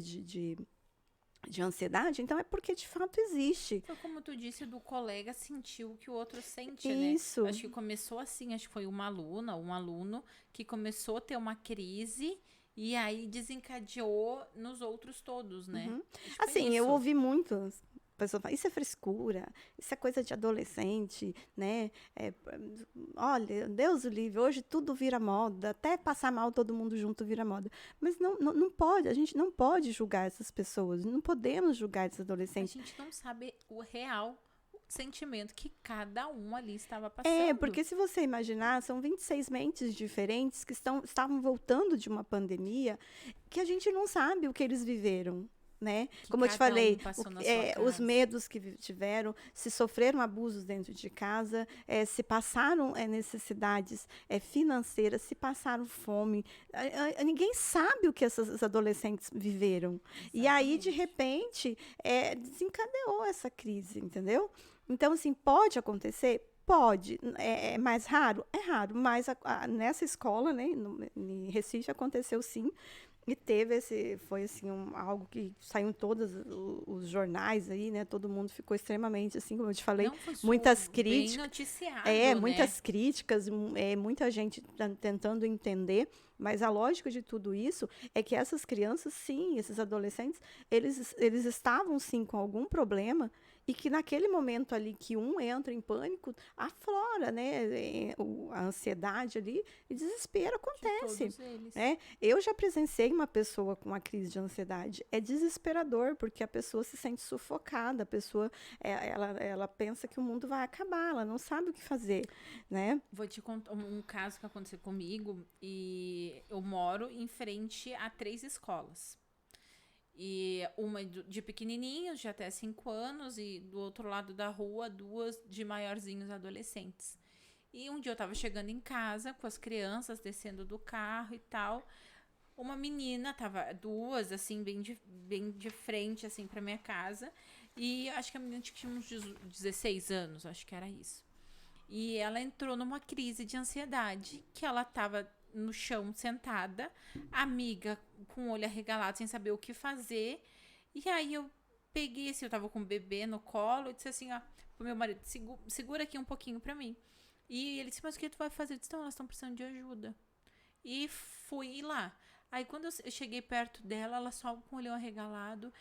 de ansiedade, então é porque de fato existe. Foi como tu disse, do colega sentiu o que o outro sente, né? Isso. Acho que começou assim, acho que foi uma aluna, um aluno, que começou a ter uma crise e aí desencadeou nos outros todos, né? Uhum. Acho que foi Assim, eu isso. ouvi muito pessoa falar, isso é frescura, isso é coisa de adolescente, né? Olha, Deus o livre, hoje tudo vira moda, até passar mal todo mundo junto vira moda. Mas não pode, a gente não pode julgar essas pessoas, não podemos julgar esses A adolescentes. gente não sabe o real sentimento que cada um ali estava Porque passando. se você imaginar, são 26 mentes diferentes que estavam voltando de uma pandemia que a gente não sabe o que eles viveram. Né? Que Como eu te cada um falei, passou na sua os casa. medos que tiveram, se sofreram abusos dentro de casa, se passaram necessidades financeiras, se passaram fome. Ninguém sabe o que esses adolescentes viveram. E aí, de Exatamente. repente, desencadeou essa crise, entendeu? Então, assim, pode acontecer? Pode. É mais raro? É raro. Mas nessa escola, né, em Recife, aconteceu sim. E teve foi assim, algo que saiu em todos os jornais aí, né? Todo mundo ficou extremamente, assim, como eu te falei, Não foi muitas bem críticas. noticiado, né? Muitas críticas, muita gente tentando entender, mas a lógica de tudo isso é que essas crianças, sim, esses adolescentes, eles estavam, sim, com algum problema e que naquele momento ali que um entra em pânico, aflora, né, a ansiedade ali e desespero De acontece, todos eles. né? Eu já presenciei uma pessoa com uma crise de ansiedade. É desesperador, porque a pessoa se sente sufocada, a pessoa ela pensa que o mundo vai acabar, ela não sabe o que fazer, né? Vou te contar um caso que aconteceu comigo e eu moro em frente a 3 escolas. E uma de pequenininhos, de até 5 anos, e do outro lado da rua, duas de maiorzinhos adolescentes. E um dia eu tava chegando em casa com as crianças, descendo do carro e tal. Uma menina, tava duas, assim, bem de frente, assim, pra minha casa. E acho que a menina tinha uns 16 anos, acho que era isso. E ela entrou numa crise de ansiedade, que ela tava no chão sentada, amiga com o olho arregalado, sem saber o que fazer. E aí eu peguei assim, eu tava com o bebê no colo e disse assim, ó, pro meu marido, segura aqui um pouquinho pra mim. E ele disse, mas o que tu vai fazer? Eu disse, não, elas estão precisando de ajuda. E fui lá. Aí quando eu cheguei perto dela, ela só com o olho arregalado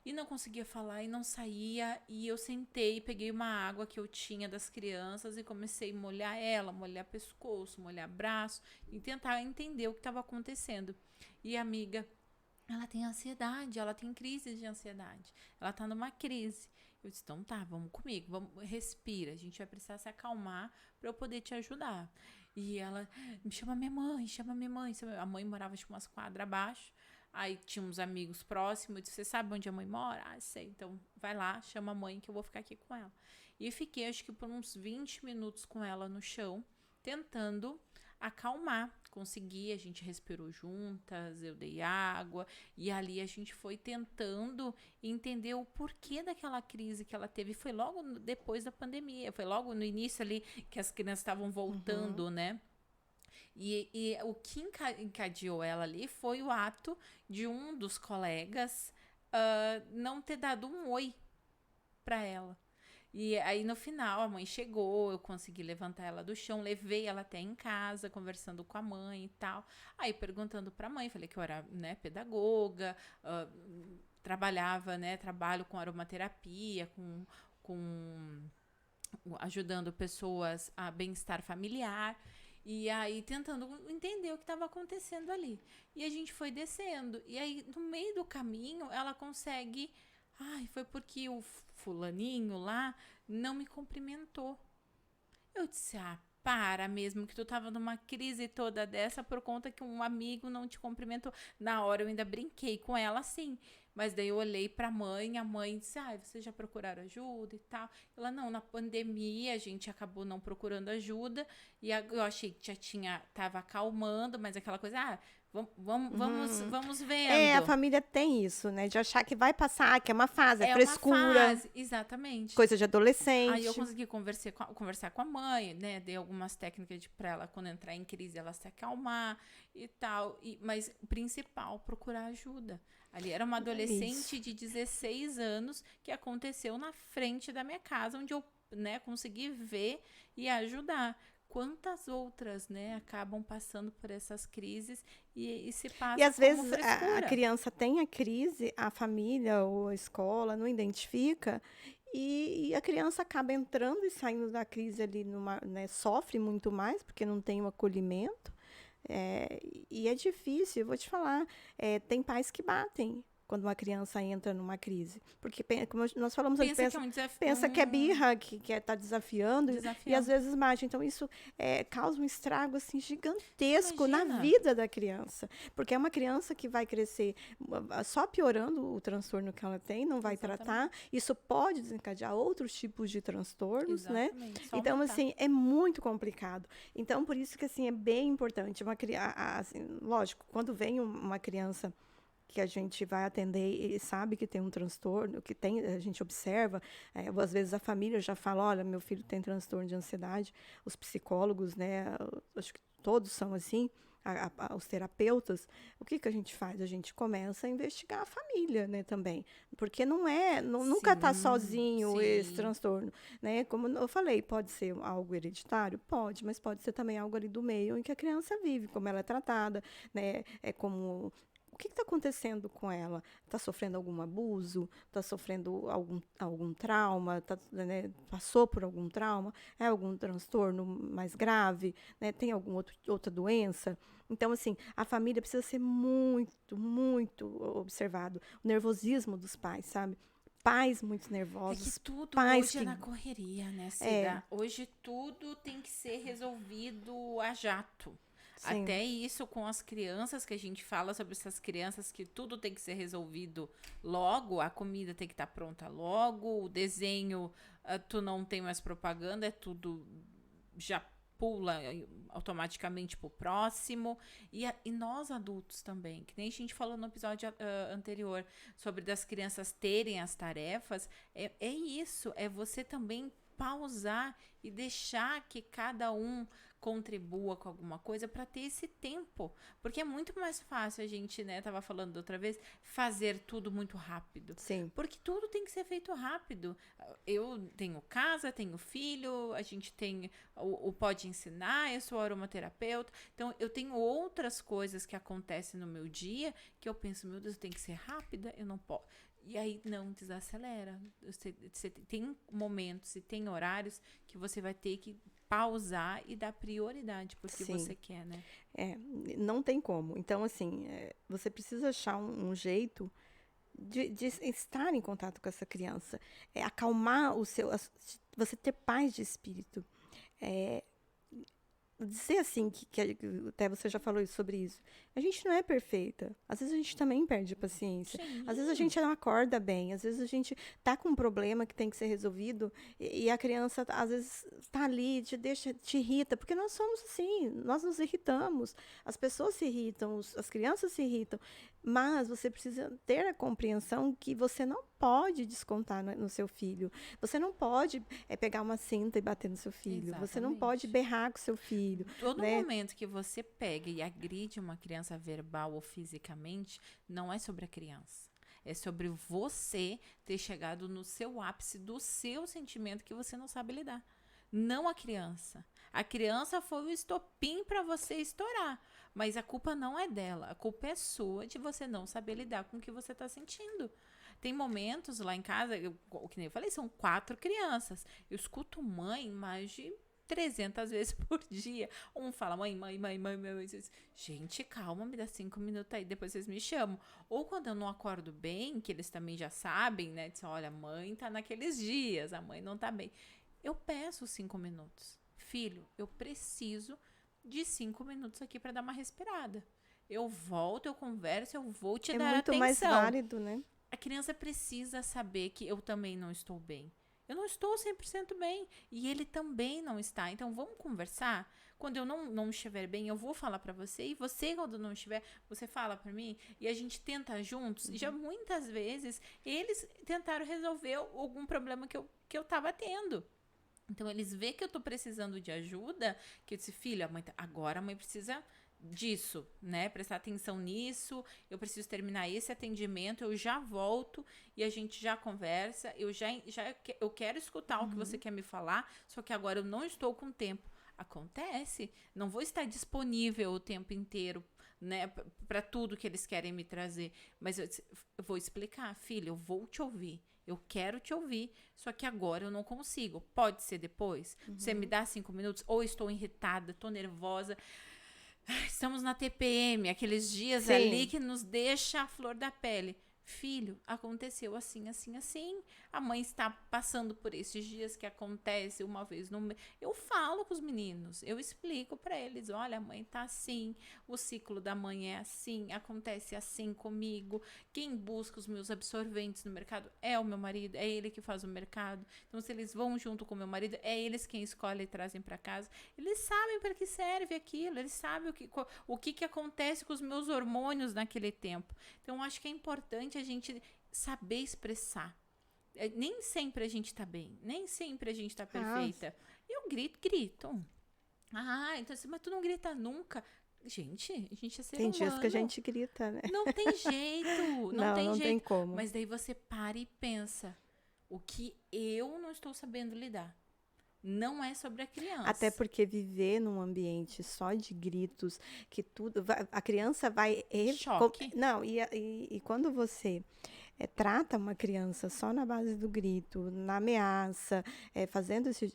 e não conseguia falar e não saía. E eu sentei, peguei uma água que eu tinha das crianças e comecei a molhar ela, molhar pescoço, molhar braço e tentar entender o que estava acontecendo. E a amiga, ela tem ansiedade, ela tem crise de ansiedade. Ela tá numa crise. Eu disse, então tá, vamos comigo, vamos, respira. A gente vai precisar se acalmar para eu poder te ajudar. E ela, me chama minha mãe, chama minha mãe. A mãe morava tipo umas quadras abaixo. Aí tinha uns amigos próximos. Eu disse, você sabe onde a mãe mora? Ah, sei. Então vai lá, chama a mãe que eu vou ficar aqui com ela. E fiquei acho que por uns 20 minutos com ela no chão, tentando acalmar. Consegui, a gente respirou juntas, eu dei água e ali a gente foi tentando entender o porquê daquela crise que ela teve. Foi logo depois da pandemia, foi logo no início ali que as crianças estavam Uhum. voltando, né? E o que encadeou ela ali foi o ato de um dos colegas não ter dado um oi pra ela. E aí no final a mãe chegou, eu consegui levantar ela do chão, levei ela até em casa, conversando com a mãe e tal. Aí perguntando pra mãe, falei que eu era, né, pedagoga, trabalhava, né, trabalho com aromaterapia, com ajudando pessoas a bem-estar familiar. E aí tentando entender o que estava acontecendo ali. E a gente foi descendo. E aí, no meio do caminho, ela consegue. Ai, foi porque o fulaninho lá não me cumprimentou. Eu disse, ah, para mesmo que tu tava numa crise toda dessa por conta que um amigo não te cumprimentou. Na hora eu ainda brinquei com ela assim, mas daí eu olhei pra mãe, a mãe disse, vocês já procuraram ajuda e tal? Ela, não, na pandemia a gente acabou não procurando ajuda e eu achei que tava acalmando, mas aquela coisa, Uhum. vamos A vendo. família tem isso, né? De achar que vai passar, que é uma fase, é É uma frescura, fase, exatamente. coisa de Aí eu adolescente. consegui conversar com a mãe, né? Dei algumas técnicas pra ela, quando entrar em crise, ela se acalmar e tal. Mas o principal, procurar ajuda. Ali era uma Isso. adolescente de 16 anos que aconteceu na frente da minha casa, onde eu, né, consegui ver e ajudar. Quantas outras, né, acabam passando por essas crises e se E passa às como vezes a frescura. criança tem a crise, a família ou a escola não identifica, e a criança acaba entrando e saindo da crise ali, né, sofre muito mais, porque não tem o acolhimento. E é difícil, eu vou te falar, tem pais que batem quando uma criança entra numa crise. Porque, como nós falamos antes, Pensa que é um desafio, pensa que é birra, que está desafiando, e às desafiando. vezes mate. Então, isso causa um estrago assim, gigantesco na Imagina. vida da criança. Porque é uma criança que vai crescer só piorando o transtorno que ela tem, não vai tratar. Exatamente. Isso pode desencadear outros tipos de transtornos, né? Exatamente. Só Então, aumentar. assim, é muito complicado. Então, por isso que, assim, é bem importante. Assim, lógico, quando vem uma criança que a gente vai atender e sabe que tem um transtorno, a gente observa, às vezes a família já fala, olha, meu filho tem transtorno de ansiedade, os psicólogos, né, acho que todos são assim, os terapeutas, o que a gente faz? A gente começa a investigar a família, né, também, porque nunca está Sim, sozinho esse sim. transtorno, né, como eu falei, pode ser algo hereditário? Pode, mas pode ser também algo ali do meio em que a criança vive, como ela é tratada, né, como o que está acontecendo com ela? Está sofrendo algum abuso? Está sofrendo algum trauma? Né, passou por algum trauma? É algum transtorno mais grave? Né, tem alguma outra doença? Então, assim, a família precisa ser muito, muito observado. O nervosismo dos pais, sabe? Pais muito É que nervosos, tudo pais hoje é que. na correria, né, É, Cida? Hoje tudo tem que ser resolvido a jato. sim. Até isso com as crianças, que a gente fala sobre essas crianças que tudo tem que ser resolvido logo, a comida tem que estar pronta logo, o desenho, tu não tem mais propaganda, é tudo já pula automaticamente pro próximo. E nós adultos também, que nem a gente falou no episódio anterior sobre das crianças terem as tarefas, é isso, é você também pausar e deixar que cada um contribua com alguma coisa para ter esse tempo, porque é muito mais fácil a gente, né, tava falando da outra vez, fazer tudo muito rápido, Sim. porque tudo tem que ser feito rápido. Eu tenho casa, tenho filho, a gente tem o Pode Ensinar, eu sou aromaterapeuta, então eu tenho outras coisas que acontecem no meu dia que eu penso, meu Deus, tem que ser rápida, eu não posso. E aí não desacelera. Você tem momentos e tem horários que você vai ter que pausar e dar prioridade porque Sim. você quer, né? Não tem como. Então, assim, você precisa achar um jeito de estar em contato com essa criança, acalmar você ter paz de espírito. É, dizer assim, até você já falou sobre isso, a gente não é perfeita. Às vezes a gente também perde paciência. Às vezes a Sim. gente não acorda bem. Às vezes a gente tá com um problema que tem que ser resolvido e a criança, às vezes, tá ali, te irrita. Porque nós somos assim, nós nos irritamos. As pessoas se irritam, as crianças se irritam. Mas você precisa ter a compreensão que você não pode descontar no seu filho. Você não pode pegar uma cinta e bater no seu filho. Você não pode Exatamente. berrar com seu filho, Todo né? momento que você pega e agride uma criança verbal ou fisicamente, não é sobre a criança. É sobre você ter chegado no seu ápice do seu sentimento que você não sabe lidar. Não a criança. A criança foi o estopim para você estourar. Mas a culpa não é dela. A culpa é sua de você não saber lidar com o que você está sentindo. Tem momentos lá em casa, o que nem eu falei, são 4 crianças. Eu escuto mãe mais de 300 vezes por dia. Um fala, mãe. Gente, calma, me dá 5 minutos aí, depois vocês me chamam. Ou quando eu não acordo bem, que eles também já sabem, né? Dizem, olha, a mãe tá naqueles dias, a mãe não tá bem. Eu peço 5 minutos. filho, eu preciso de 5 minutos aqui para dar uma respirada. Eu volto, eu converso, eu vou te dar muito atenção. mais válido, né? A criança precisa saber que eu também não estou bem. Eu não estou 100% bem. E ele também não está. Então, vamos conversar? Quando eu não estiver bem, eu vou falar para você. E você, quando não estiver, você fala para mim. E a gente tenta juntos. E já muitas vezes, eles tentaram resolver algum problema que eu estava tendo. Então, eles veem que eu tô precisando de ajuda, que eu disse, filho, agora a mãe precisa disso, né? Prestar atenção nisso, eu preciso terminar esse atendimento, eu já volto e a gente já conversa, eu quero escutar o que você quer me falar, só que agora eu não estou com tempo. Acontece, não vou estar disponível o tempo inteiro, né, para tudo que eles querem me trazer, mas eu vou explicar, filho, eu vou te ouvir. Eu quero te ouvir, só que agora eu não consigo. Pode ser depois? Você me dá 5 minutos? Ou estou irritada, estou nervosa. Estamos na TPM, aqueles dias Sim. ali que nos deixa a flor da pele. Filho, aconteceu assim, assim, assim. A mãe está passando por esses dias que acontece uma vez no mês. Eu falo com os meninos, eu explico para eles, olha, a mãe tá assim, o ciclo da mãe é assim, acontece assim comigo. Quem busca os meus absorventes no mercado é o meu marido, é ele que faz o mercado. Então, se eles vão junto com o meu marido, é eles quem escolhe e trazem para casa. Eles sabem para que serve aquilo, eles sabem o que acontece com os meus hormônios naquele tempo. Então, eu acho que é importante a gente saber expressar. Nem sempre a gente tá bem, nem sempre a gente tá perfeita. Eu grito. Então assim, mas tu não grita nunca. Gente, a gente é ser Tem humano. dias que a gente grita, né? Não tem jeito, Não tem jeito. tem como. Mas daí você para e pensa, o que eu não estou sabendo lidar. Não é sobre a criança. Até porque viver num ambiente só de gritos, que tudo. A criança vai. Choque. Não, e quando você trata uma criança só na base do grito, na ameaça, fazendo esse.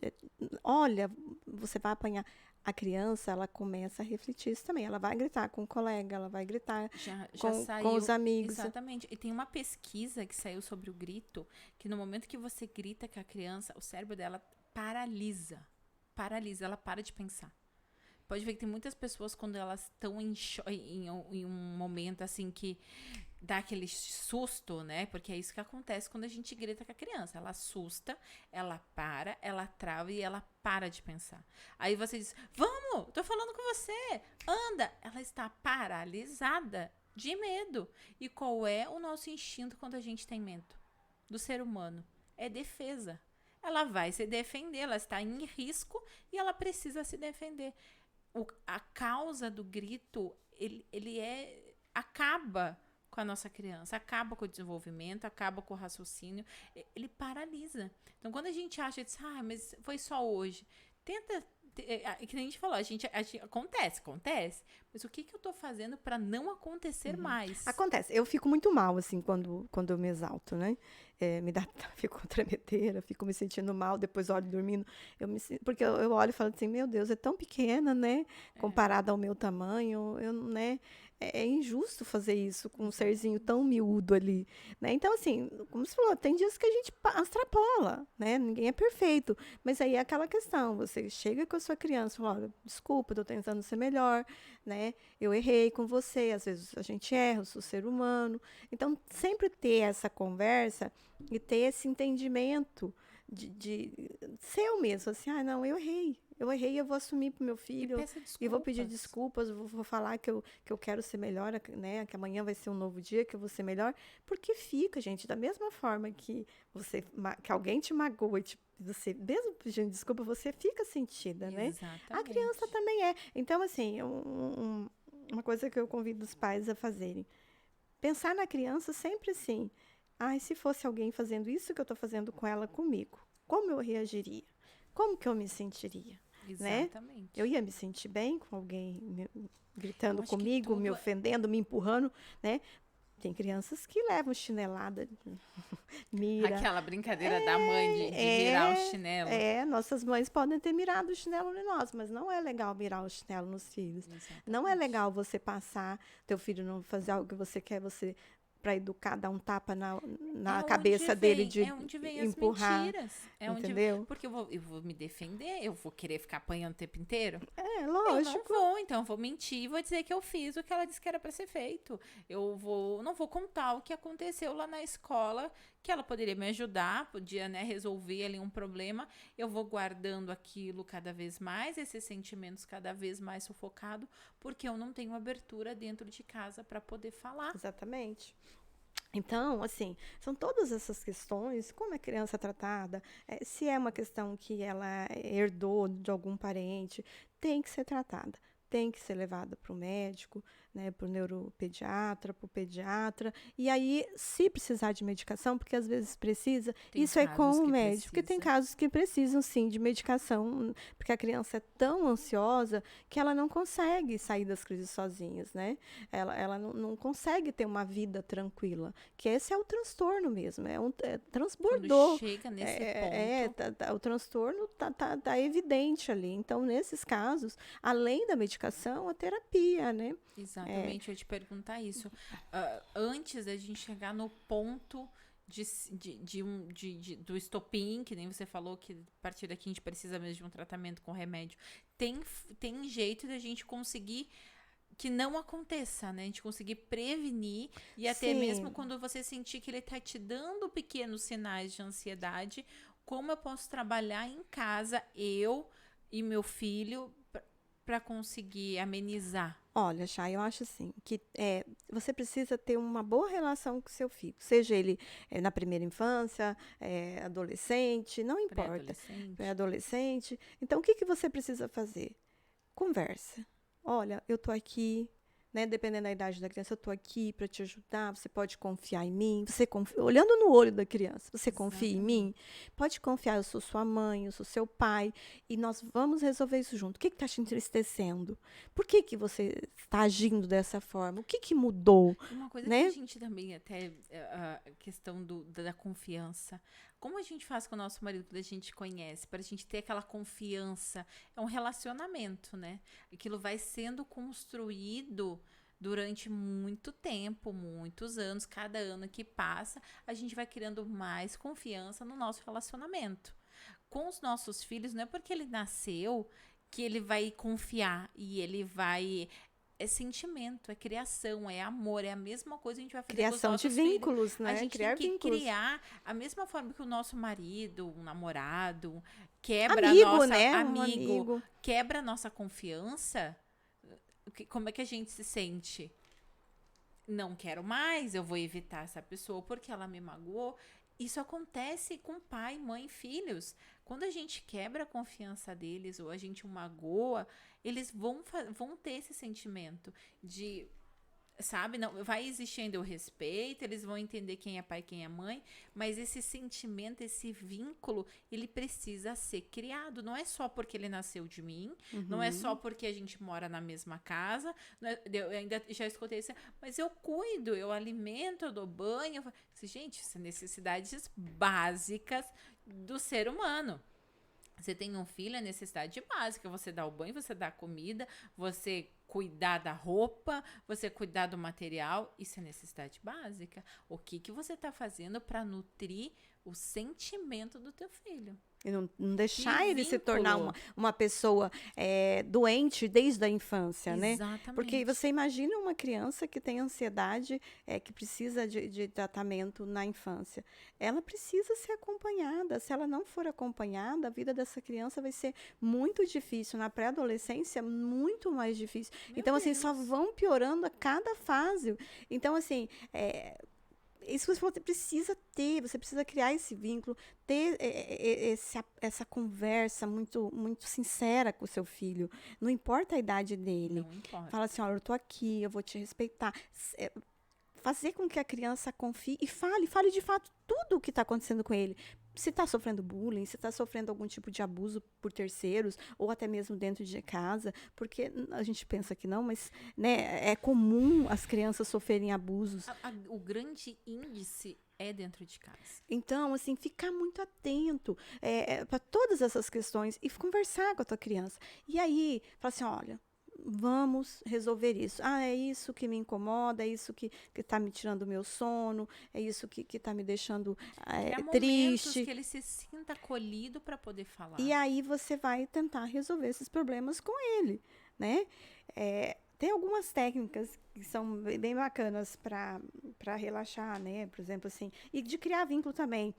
Olha, você vai apanhar. A criança, ela começa a refletir isso também. Ela vai gritar com o colega, ela vai gritar com os amigos. Exatamente. E tem uma pesquisa que saiu sobre o grito, que no momento que você grita com a criança, o cérebro dela paralisa, ela para de pensar. Pode ver que tem muitas pessoas quando elas estão em um momento assim que dá aquele susto, né? Porque é isso que acontece quando a gente grita com a criança. Ela assusta, ela para, ela trava e ela para de pensar. Aí você diz, vamos, tô falando com você, anda. Ela está paralisada de medo. E qual é o nosso instinto quando a gente tem medo? Do ser humano? É defesa. Ela vai se defender, ela está em risco e ela precisa se defender. A causa do grito, ele acaba com a nossa criança, acaba com o desenvolvimento, acaba com o raciocínio, ele paralisa. Então, quando a gente acha, mas foi só hoje, tenta, que nem a gente falou, a gente acontece, mas o que eu tô fazendo para não acontecer mais? Acontece, eu fico muito mal, assim, quando eu me exalto, né? Fico tremedeira, fico me sentindo mal, depois olho dormindo, porque eu olho e falo assim, meu Deus, é tão pequena, né? Comparada ao meu tamanho, né? É injusto fazer isso com um serzinho tão miúdo ali, né? Então, assim, como você falou, tem dias que a gente extrapola, né? Ninguém é perfeito, mas aí é aquela questão, você chega com a sua criança e fala, olha, desculpa, tô tentando ser melhor, né? Eu errei com você, às vezes a gente erra, eu sou ser humano. Então, sempre ter essa conversa e ter esse entendimento de seu mesmo, assim, não, eu errei, eu vou assumir pro meu filho e vou pedir desculpas, vou falar que eu quero ser melhor, né, que amanhã vai ser um novo dia, que eu vou ser melhor, porque fica, gente, da mesma forma que que alguém te magoa e você, mesmo pedindo desculpa, você fica sentida, né? Exatamente. A criança também é. Então, assim, uma coisa que eu convido os pais a fazerem, pensar na criança sempre assim, se fosse alguém fazendo isso que eu estou fazendo com ela comigo, como eu reagiria? Como que eu me sentiria? Exatamente. Né? Eu ia me sentir bem com alguém gritando comigo, me ofendendo, me empurrando, né? Tem crianças que levam chinelada, mira. Aquela brincadeira da mãe de mirar o chinelo. Nossas mães podem ter mirado o chinelo em nós, mas não é legal mirar o chinelo nos filhos. Exatamente. Não é legal você passar, teu filho não fazer algo que você quer, você para educar, dar um tapa na É cabeça onde dele vem, de é onde vem as empurrar, mentiras. É onde, entendeu? porque eu vou me defender, eu vou querer ficar apanhando o tempo inteiro. É, Eu não lógico. vou, então eu vou mentir, vou dizer que eu fiz o que ela disse que era para ser feito. Não vou contar o que aconteceu lá na escola, que ela poderia me ajudar, podia, né, resolver ali um problema. Eu vou guardando aquilo cada vez mais, esses sentimentos cada vez mais sufocado, porque eu não tenho abertura dentro de casa para poder falar. Exatamente. Então, assim, são todas essas questões, como a criança é tratada, se é uma questão que ela herdou de algum parente, tem que ser tratada, tem que ser levada para o médico, né, para o neuropediatra, para o pediatra, e aí, se precisar de medicação, porque às vezes precisa, Tem isso é com casos o que médico, porque tem precisa. casos que precisam, sim, de medicação, porque a criança é tão ansiosa que ela não consegue sair das crises sozinhas, né? Ela não consegue ter uma vida tranquila, que esse é o transtorno mesmo, Quando transbordou. chega nesse ponto, O transtorno tá evidente ali. Então, nesses casos, além da medicação, a terapia, né? exatamente, eu ia te perguntar isso. Antes da gente chegar no ponto do estopim, que nem você falou, que a partir daqui a gente precisa mesmo de um tratamento com remédio. Tem jeito da gente conseguir que não aconteça, né? A gente conseguir prevenir e até mesmo Sim. quando você sentir que ele tá te dando pequenos sinais de ansiedade, como eu posso trabalhar em casa, eu e meu filho, para conseguir amenizar. Olha, Chay, eu acho assim, que você precisa ter uma boa relação com seu filho, seja ele na primeira infância, adolescente, não importa, Pré-adolescente. pré-adolescente. Então, o que que você precisa fazer? Conversa. Olha, eu tô aqui, né? Dependendo da idade da criança, eu tô aqui para te ajudar. Você pode confiar em mim. Olhando no olho da criança, você confia em mim? Exatamente. Pode confiar. Eu sou sua mãe, eu sou seu pai e nós vamos resolver isso junto. O que está te entristecendo? Por que que você está agindo dessa forma? O que que mudou, E uma coisa que a né? gente também, até a questão da confiança. Como a gente faz com o nosso marido quando a gente conhece? Para a gente ter aquela confiança. É um relacionamento, né? Aquilo vai sendo construído durante muito tempo, muitos anos. Cada ano que passa, a gente vai criando mais confiança no nosso relacionamento. Com os nossos filhos, não é porque ele nasceu que ele vai confiar e ele vai. É sentimento, é criação, é amor, é a mesma coisa que a gente vai fazer com os Criação de nossos filhos. vínculos, A né? gente tem Criar que vínculos. criar a mesma forma que o nosso marido, um namorado, quebra a Amigo, nossa né? Um amigo, amigo. quebra a nossa confiança. Como é que a gente se sente? Não quero mais, eu vou evitar essa pessoa porque ela me magoou. Isso acontece com pai, mãe, filhos. Quando a gente quebra a confiança deles ou a gente o magoa, eles vão ter esse sentimento de, sabe, não vai existindo o respeito, eles vão entender quem é pai, quem é mãe, mas esse sentimento, esse vínculo, ele precisa ser criado. Não é só porque ele nasceu de mim, não é só porque a gente mora na mesma casa. Eu ainda já escutei isso, mas eu cuido, eu alimento, eu dou banho. Gente, são necessidades básicas do ser humano. Você tem um filho, é necessidade básica. Você dá o banho, você dá a comida, você cuidar da roupa, você cuidar do material. Isso é necessidade básica. O que você está fazendo para nutrir o sentimento do teu filho? E não deixar Que ele se tornar vínculo. uma pessoa doente desde a infância, né? Porque Exatamente. você imagina uma criança que tem ansiedade, que precisa de tratamento na infância. Ela precisa ser acompanhada. Se ela não for acompanhada, a vida dessa criança vai ser muito difícil. Na pré-adolescência, muito mais difícil. Meu Então, assim, só Deus. vão piorando a cada fase. Então, assim, isso você precisa ter, você precisa criar esse vínculo, ter essa conversa muito, muito sincera com o seu filho. Não importa a idade dele. Não importa. Fala assim, olha, eu tô aqui, eu vou te respeitar. Fazer com que a criança confie e fale de fato tudo o que está acontecendo com ele. Se está sofrendo bullying, se está sofrendo algum tipo de abuso por terceiros, ou até mesmo dentro de casa, porque a gente pensa que não, mas né, é comum as crianças sofrerem abusos. O grande índice é dentro de casa. Então, assim, ficar muito atento para todas essas questões e conversar com a tua criança. E aí, falar assim, olha, vamos resolver isso. É isso que me incomoda, é isso que está me tirando o meu sono, é isso que está me deixando Criar momentos triste. que ele se sinta acolhido para poder falar. E aí você vai tentar resolver esses problemas com ele, né? Tem algumas técnicas que são bem bacanas para relaxar, né? Por exemplo, assim, e de criar vínculo também.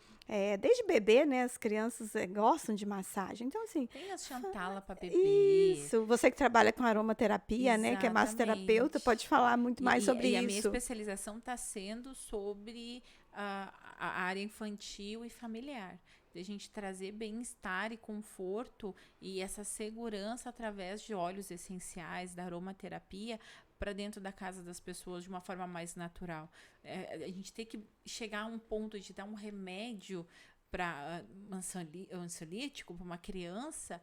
Desde bebê, né? As crianças gostam de massagem. Então, assim. Tem as Chantala para bebê. Isso. Você que trabalha com aromaterapia, né? Que é massoterapeuta, pode falar muito mais sobre isso. E a minha especialização está sendo sobre a área infantil e familiar. De a gente trazer bem-estar e conforto e essa segurança através de óleos essenciais, da aromaterapia, para dentro da casa das pessoas de uma forma mais natural. A gente tem que chegar a um ponto de dar um remédio para ansiolítico para uma criança.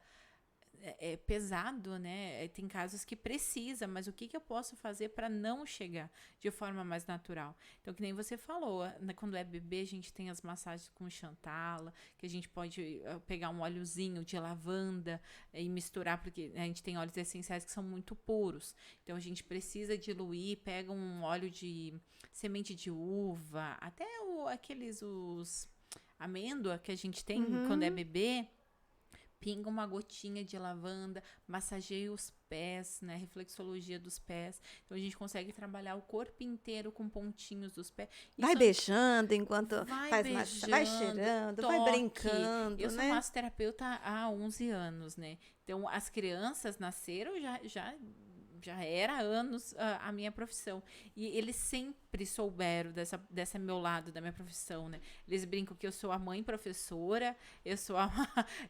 É pesado, né? Tem casos que precisa, mas o que eu posso fazer para não chegar de forma mais natural? Então, que nem você falou, quando é bebê, a gente tem as massagens com Chantala, que a gente pode pegar um óleozinho de lavanda e misturar, porque a gente tem óleos essenciais que são muito puros. Então, a gente precisa diluir, pega um óleo de semente de uva, até os amêndoa que a gente tem quando é bebê, pinga uma gotinha de lavanda, massageia os pés, né? Reflexologia dos pés. Então, a gente consegue trabalhar o corpo inteiro com pontinhos dos pés. Vai beijando enquanto faz beijando, vai cheirando, toque. vai brincando, Eu né? sou massoterapeuta há 11 anos, né? Então, as crianças nasceram já era há anos a minha profissão. E eles sempre souberam dessa meu lado da minha profissão, né? Eles brincam que eu sou a mãe professora,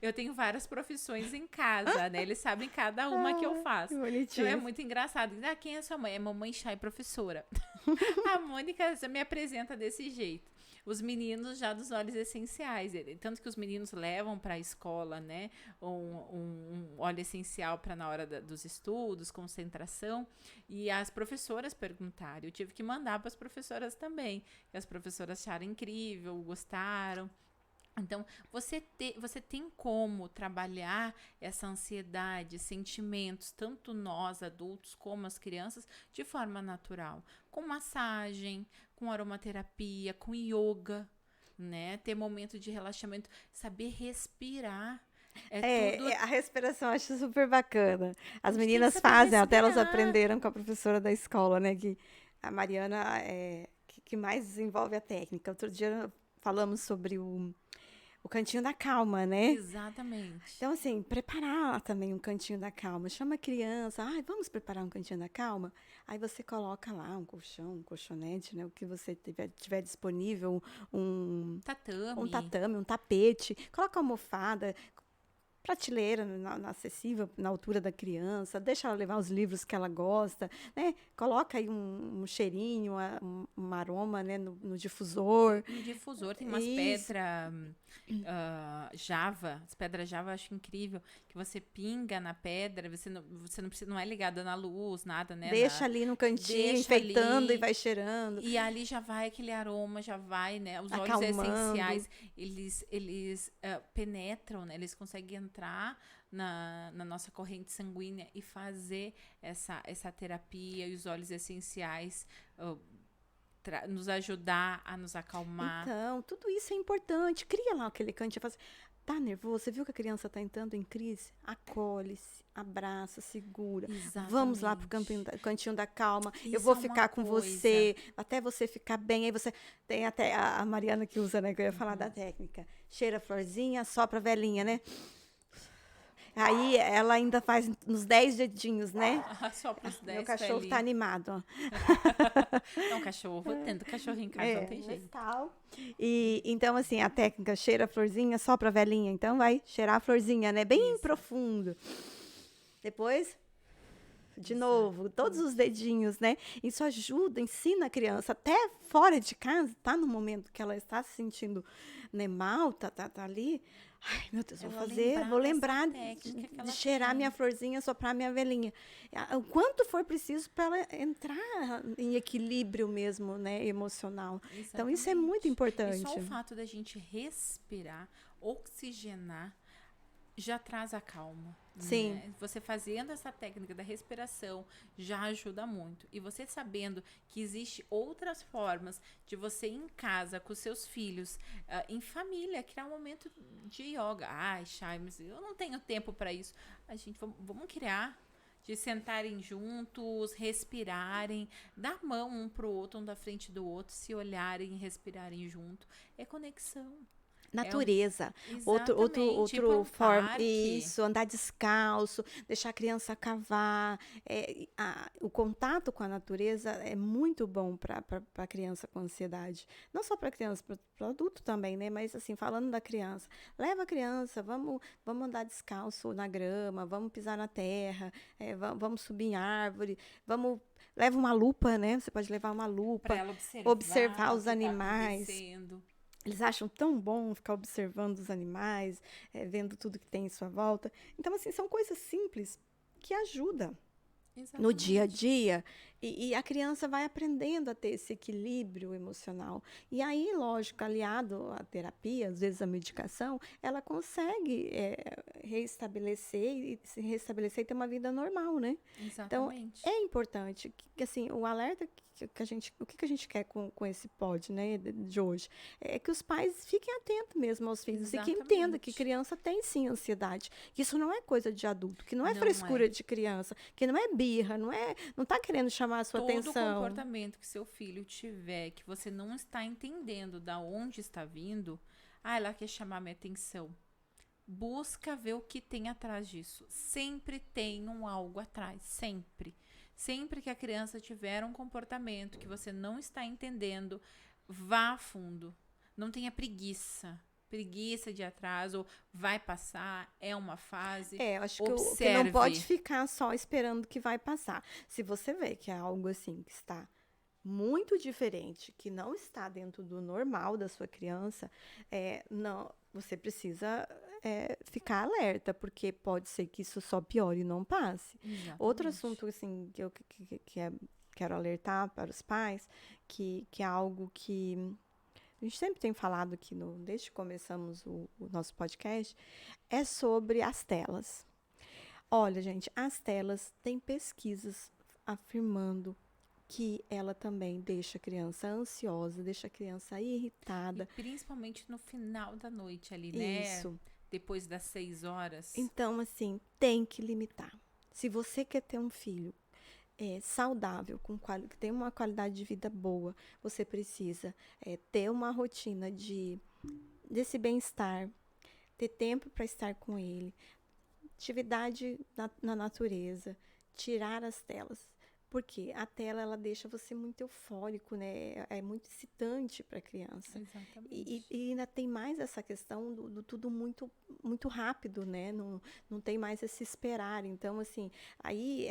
eu tenho várias profissões em casa, né? Eles sabem cada uma que eu faço. Então é muito engraçado. Quem é sua mãe? É mamãe chá e professora. A Mônica me apresenta desse jeito. Os meninos já dos óleos essenciais. Tanto que os meninos levam para a escola, né? Um óleo essencial para na hora dos estudos, concentração. E as professoras perguntaram. Eu tive que mandar para as professoras também. E as professoras acharam incrível, gostaram. Então, você tem como trabalhar essa ansiedade, sentimentos, tanto nós adultos como as crianças, de forma natural. Com massagem, com aromaterapia, com yoga, né? Ter momento de relaxamento, saber respirar. A respiração eu acho super bacana. As meninas fazem, até elas aprenderam com a professora da escola, né? Que a Mariana que mais desenvolve a técnica. Outro dia falamos sobre o cantinho da calma, né? Exatamente. Então, assim, preparar também um cantinho da calma. Chama a criança, vamos preparar um cantinho da calma? Aí você coloca lá um colchão, um colchonete, né? O que você tiver disponível, um tatame, um tapete. Coloca uma almofada, prateleira acessível na altura da criança, deixa ela levar os livros que ela gosta, né? Coloca aí um cheirinho, um aroma, né? No difusor. No difusor tem umas pedras Java, as pedras Java eu acho incrível, que você pinga na pedra, você não precisa, não é ligada na luz, nada, né? Deixa ali no cantinho, enfeitando ali, e vai cheirando. E ali já vai aquele aroma, já vai, né? Os óleos essenciais, eles penetram, né? Eles conseguem entrar na nossa corrente sanguínea e fazer essa terapia e os óleos essenciais nos ajudar a nos acalmar. Então, tudo isso é importante. Cria lá aquele cantinho. Tá nervoso? Você viu que a criança está entrando em crise? Acolhe-se, abraça, segura. Exatamente. Vamos lá pro cantinho da calma. Isso eu vou ficar com você, até você ficar bem. Aí você tem até a Mariana que usa, né? Que eu ia falar da técnica. Cheira a florzinha, sopra a velhinha, né? Aí ela ainda faz nos 10 dedinhos, né? Só pros 10. Meu cachorro tá animado, ó. Não, cachorro, tendo cachorro em casa, não tem jeito. Tal. E então, assim, a técnica cheira a florzinha, sopra a velhinha. Então, vai cheirar a florzinha, né? Bem profundo. Depois, de novo, todos os dedinhos, né? Isso ajuda, ensina a criança, até fora de casa, tá no momento que ela está se sentindo, né, mal, tá ali. Ai, meu Deus, vou lembrar de cheirar minha florzinha, soprar minha velhinha. O quanto for preciso para ela entrar em equilíbrio mesmo, né, emocional. Exatamente. Então, isso é muito importante. E só o fato da gente respirar, oxigenar, já traz a calma. Sim. Né? Você fazendo essa técnica da respiração já ajuda muito. E você sabendo que existe outras formas de você em casa, com seus filhos, em família, criar um momento de yoga. Ai, Chay, mas eu não tenho tempo para isso. A gente, vamos criar. De sentarem juntos, respirarem, dar mão um pro outro, um da frente do outro, se olharem e respirarem junto. É conexão. Natureza. Exatamente, ir pra um Forma. parque. Isso, andar descalço, deixar a criança cavar. O contato com a natureza é muito bom para a criança com ansiedade. Não só para a criança, para o adulto também, né? Mas assim, falando da criança, leva a criança, vamos andar descalço na grama, vamos pisar na terra, vamos subir em árvore, leva uma lupa, né? Você pode levar uma lupa, para ela observar os o que tá animais. acontecendo. Eles acham tão bom ficar observando os animais, vendo tudo que tem em sua volta. Então, assim, são coisas simples que ajudam no dia a dia. E a criança vai aprendendo a ter esse equilíbrio emocional. E aí, lógico, aliado à terapia, às vezes à medicação, ela consegue se restabelecer e ter uma vida normal, né? Exatamente. Então, é importante que assim, o alerta o que a gente quer com esse pod, né, de hoje, é que os pais fiquem atentos mesmo aos filhos. Exatamente. E que entendam que criança tem sim ansiedade, que isso não é coisa de adulto, que não é frescura de criança, que não é birra, não tá querendo chamar a sua atenção. Todo comportamento que seu filho tiver, que você não está entendendo da onde está vindo, ela quer chamar minha atenção. Busca ver o que tem atrás disso. Sempre tem algo atrás, sempre. Sempre que a criança tiver um comportamento que você não está entendendo, vá a fundo. Não tenha preguiça. Preguiça de atraso, vai passar, é uma fase. Eu acho que não pode ficar só esperando que vai passar. Se você vê que é algo assim que está muito diferente, que não está dentro do normal da sua criança, não, você precisa ficar alerta, porque pode ser que isso só piore e não passe. Exatamente. Outro assunto assim, que eu quero alertar para os pais, que é algo que a gente sempre tem falado aqui, desde que começamos o nosso podcast, é sobre as telas. Olha, gente, as telas, tem pesquisas afirmando que ela também deixa a criança ansiosa, deixa a criança irritada. E principalmente no final da noite ali, né? Isso. Depois das 6 horas. Então, assim, tem que limitar. Se você quer ter um filho saudável, que tem uma qualidade de vida boa, você precisa ter uma rotina desse bem-estar, ter tempo para estar com ele, atividade na natureza, tirar as telas. Porque a tela, ela deixa você muito eufórico, né? É muito excitante para a criança. Exatamente. E ainda tem mais essa questão do tudo muito, muito rápido, né? Não tem mais esse esperar. Então, assim, aí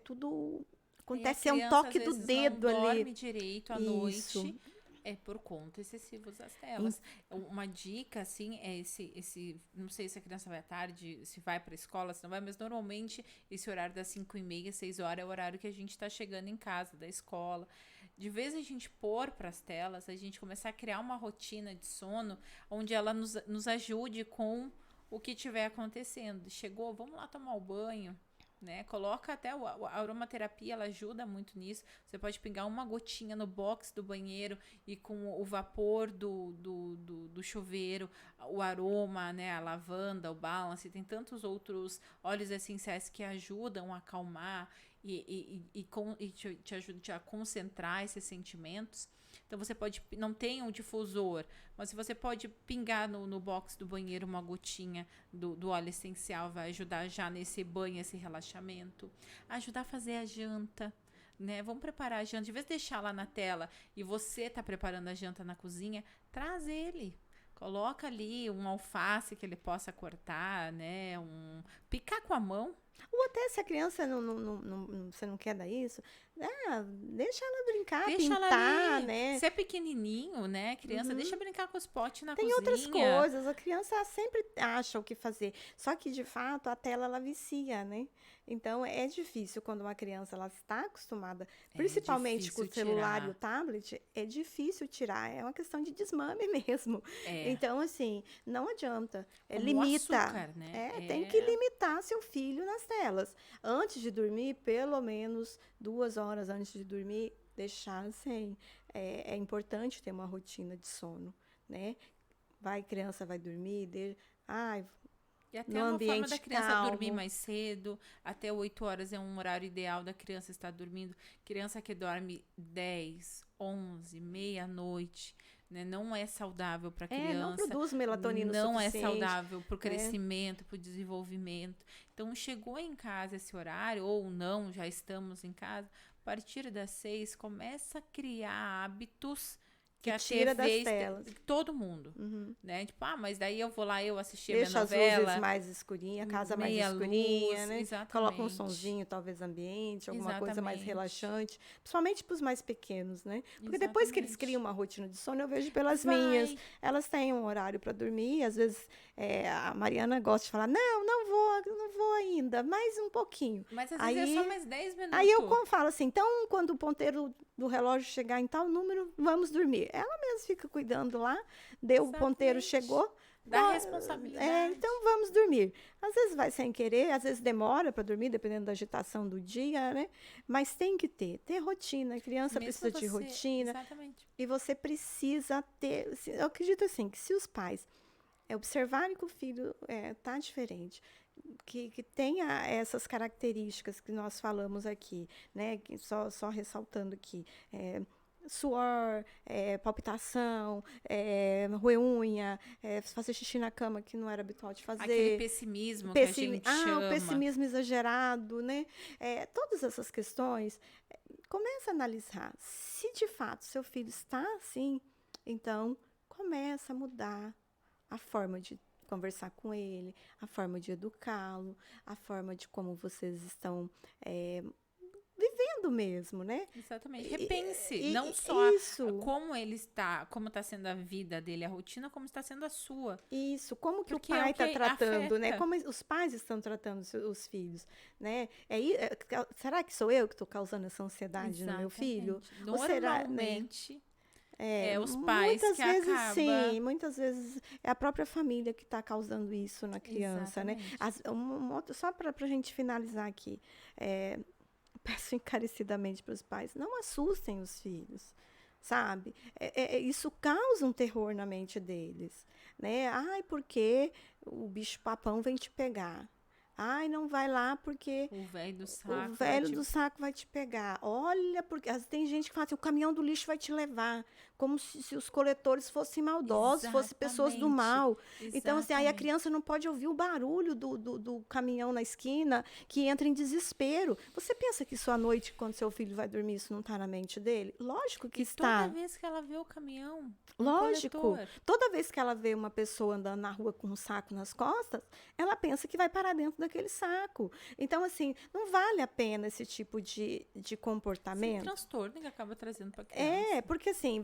tudo... Acontece, um toque do dedo ali. Não dorme direito à noite. É por conta excessiva das telas. Uma dica, assim, é não sei se a criança vai à tarde, se vai para a escola, se não vai, mas normalmente esse horário das 5h30, 6 horas é o horário que a gente está chegando em casa da escola. De vez a gente pôr para as telas, a gente começar a criar uma rotina de sono onde ela nos ajude com o que estiver acontecendo. Chegou, vamos lá tomar o banho. Né? Coloca até a aromaterapia, ela ajuda muito nisso. Você pode pingar uma gotinha no box do banheiro e com o vapor do chuveiro, o aroma, né? A lavanda, o balance, tem tantos outros óleos essenciais que ajudam a acalmar e te ajudam a concentrar esses sentimentos. Então você pode, não tem um difusor, mas você pode pingar no box do banheiro uma gotinha do óleo essencial, vai ajudar já nesse banho, esse relaxamento. Ajudar a fazer a janta, né? Vamos preparar a janta, de vez de deixar lá na tela e você tá preparando a janta na cozinha, traz ele. Coloca ali um alface que ele possa cortar, né? Picar com a mão. Ou até se a criança você não quer dar isso, deixa ela brincar, Deixa ela pintar, ali. né? Se é pequenininho, né, criança, deixa brincar com os potes na Tem outras cozinha. coisas, a criança sempre acha o que fazer. Só que, de fato, a tela, ela vicia, né? Então, é difícil quando uma criança ela está acostumada, principalmente com o difícil celular e tirar. o tablet, é difícil tirar. É uma questão de desmame mesmo. É. Então, assim, não adianta. Como o limita. açúcar, né? Tem que limitar seu filho nas telas. Antes de dormir, pelo menos 2 horas antes de dormir, deixar sem. É importante ter uma rotina de sono, né? Criança vai dormir, E até no uma forma da ambiente criança dormir calmo. mais cedo, até 8 horas é um horário ideal da criança estar dormindo. Criança que dorme 10, 11, meia-noite, né? Não é saudável para a Não criança. produz melatonina Não é suficiente. saudável para o crescimento, para o desenvolvimento. Então, chegou em casa esse horário, ou não, já estamos em casa, a partir das 6, começa a criar hábitos que a tira das TV, telas. todo mundo, né? Tipo, mas daí eu vou lá, eu assistir a Deixa minha as novela. luzes mais escurinhas, a casa mais meia escurinha, luz, né? exatamente. Coloca um sonzinho, talvez ambiente, alguma coisa mais Exatamente. relaxante. Principalmente para os mais pequenos, né? Porque depois que eles Exatamente. criam uma rotina de sono, eu vejo pelas Vai. minhas. Elas têm um horário para dormir. Às vezes a Mariana gosta de falar: não vou ainda, mais um pouquinho. Mas às vezes é só mais 10 minutos. Aí eu falo assim: então, quando o ponteiro do relógio chegar em tal número, vamos dormir. Ela mesma fica cuidando lá, o ponteiro chegou. Dá responsabilidade. Então vamos dormir. Às vezes vai sem querer, às vezes demora para dormir, dependendo da agitação do dia, né? Mas tem que ter rotina. A criança precisa de rotina. Exatamente. E você precisa ter. Eu acredito assim, que se os pais observarem que o filho tá diferente, que tenha essas características que nós falamos aqui, né? Só ressaltando aqui. Suor, palpitação, roer unha, fazer xixi na cama que não era habitual de fazer. Aquele pessimismo que a gente chama. O pessimismo exagerado, né? Todas essas questões, começa a analisar. Se de fato seu filho está assim, então começa a mudar a forma de conversar com ele, a forma de educá-lo, a forma de como vocês estão vivendo mesmo, né? Exatamente. Repense, não só como ele está, como está sendo a vida dele, a rotina, como está sendo a sua. Isso, como que o pai está tratando, né? Como os pais estão tratando os filhos, né? Será que sou eu que estou causando essa ansiedade no meu filho? Normalmente, os pais muitas que vezes acabam... Sim, muitas vezes é a própria família que está causando isso na criança, né? Só para a gente finalizar aqui, peço encarecidamente para os pais, não assustem os filhos, sabe? Isso causa um terror na mente deles, né? Porque o bicho papão vem te pegar. Não vai lá porque o velho do saco vai te pegar. Olha, porque tem gente que fala assim, o caminhão do lixo vai te levar, como se os coletores fossem maldosos, fossem pessoas do mal. Exatamente. Então, assim, aí a criança não pode ouvir o barulho do caminhão na esquina, que entra em desespero. Você pensa que isso à noite, quando seu filho vai dormir, isso não está na mente dele? Lógico que está. Toda vez que ela vê o caminhão, lógico, toda vez que ela vê uma pessoa andando na rua com um saco nas costas, ela pensa que vai parar dentro daquele saco. Então, assim, não vale a pena esse tipo de comportamento. Esse transtorno que acaba trazendo para a criança. Porque assim,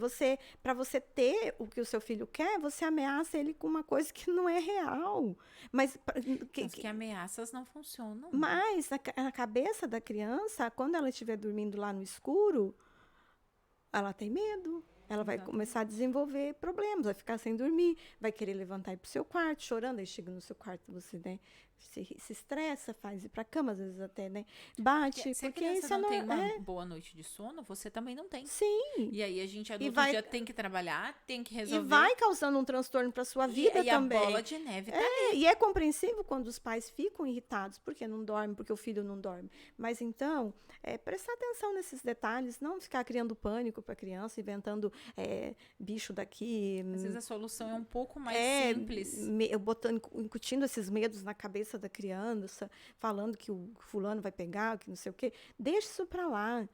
para você ter o que o seu filho quer, você ameaça ele com uma coisa que não é real. Mas que ameaças não funcionam. Mas na cabeça da criança, quando ela estiver dormindo lá no escuro, ela tem medo. Ela vai começar a desenvolver problemas, vai ficar sem dormir, vai querer levantar e ir para o seu quarto, chorando, aí chega no seu quarto, você, né, se estressa, faz ir para a cama, às vezes até, né, bate. Se a criança não tem uma boa noite de sono, você também não tem. Sim. E aí a gente, adulto, já tem que trabalhar, tem que resolver. E vai causando um transtorno para sua vida também. E a bola de neve tá ali. E é compreensível quando os pais ficam irritados, porque não dorme, porque o filho não dorme. Mas então, prestar atenção nesses detalhes, não ficar criando pânico para a criança, inventando bicho daqui. Às vezes a solução é um pouco mais simples. Incutindo esses medos na cabeça da criança, falando que o fulano vai pegar, que não sei o quê. Deixa isso para lá.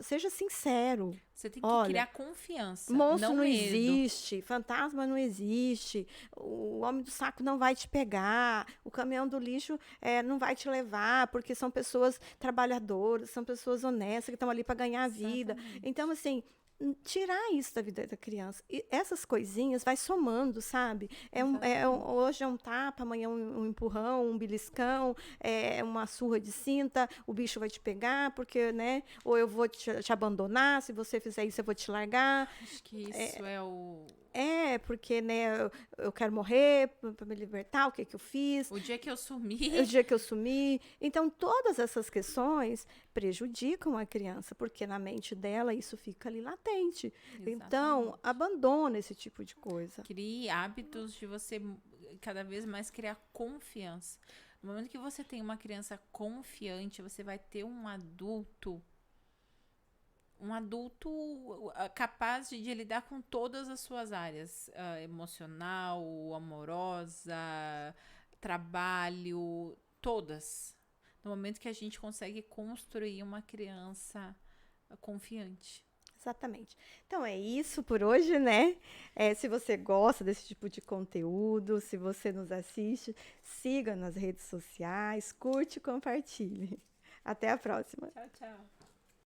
seja sincero. Você tem que Olha, criar confiança, monstro não medo. existe, fantasma não existe, o homem do saco não vai te pegar, o caminhão do lixo não vai te levar, porque são pessoas trabalhadoras, são pessoas honestas que estão ali para ganhar a vida. Exatamente. Então, assim, tirar isso da vida da criança. E essas coisinhas vai somando, sabe? Hoje é um tapa, amanhã um empurrão, um beliscão, uma surra de cinta, o bicho vai te pegar, porque, né? Ou eu vou te abandonar, se você fizer isso, eu vou te largar. Acho que isso é o... Porque, né, eu quero morrer para me libertar, o que eu fiz. O dia que eu sumi. O dia que eu sumi. Então, todas essas questões prejudicam a criança, porque na mente dela isso fica ali latente. Então, Exatamente. abandona esse tipo de coisa. Crie hábitos de você cada vez mais criar confiança. No momento que você tem uma criança confiante, você vai ter um adulto capaz de lidar com todas as suas áreas, emocional, amorosa, trabalho, todas. No momento que a gente consegue construir uma criança confiante. Exatamente. Então é isso por hoje, né? Se você gosta desse tipo de conteúdo, se você nos assiste, siga nas redes sociais, curte e compartilhe. Até a próxima. Tchau, tchau.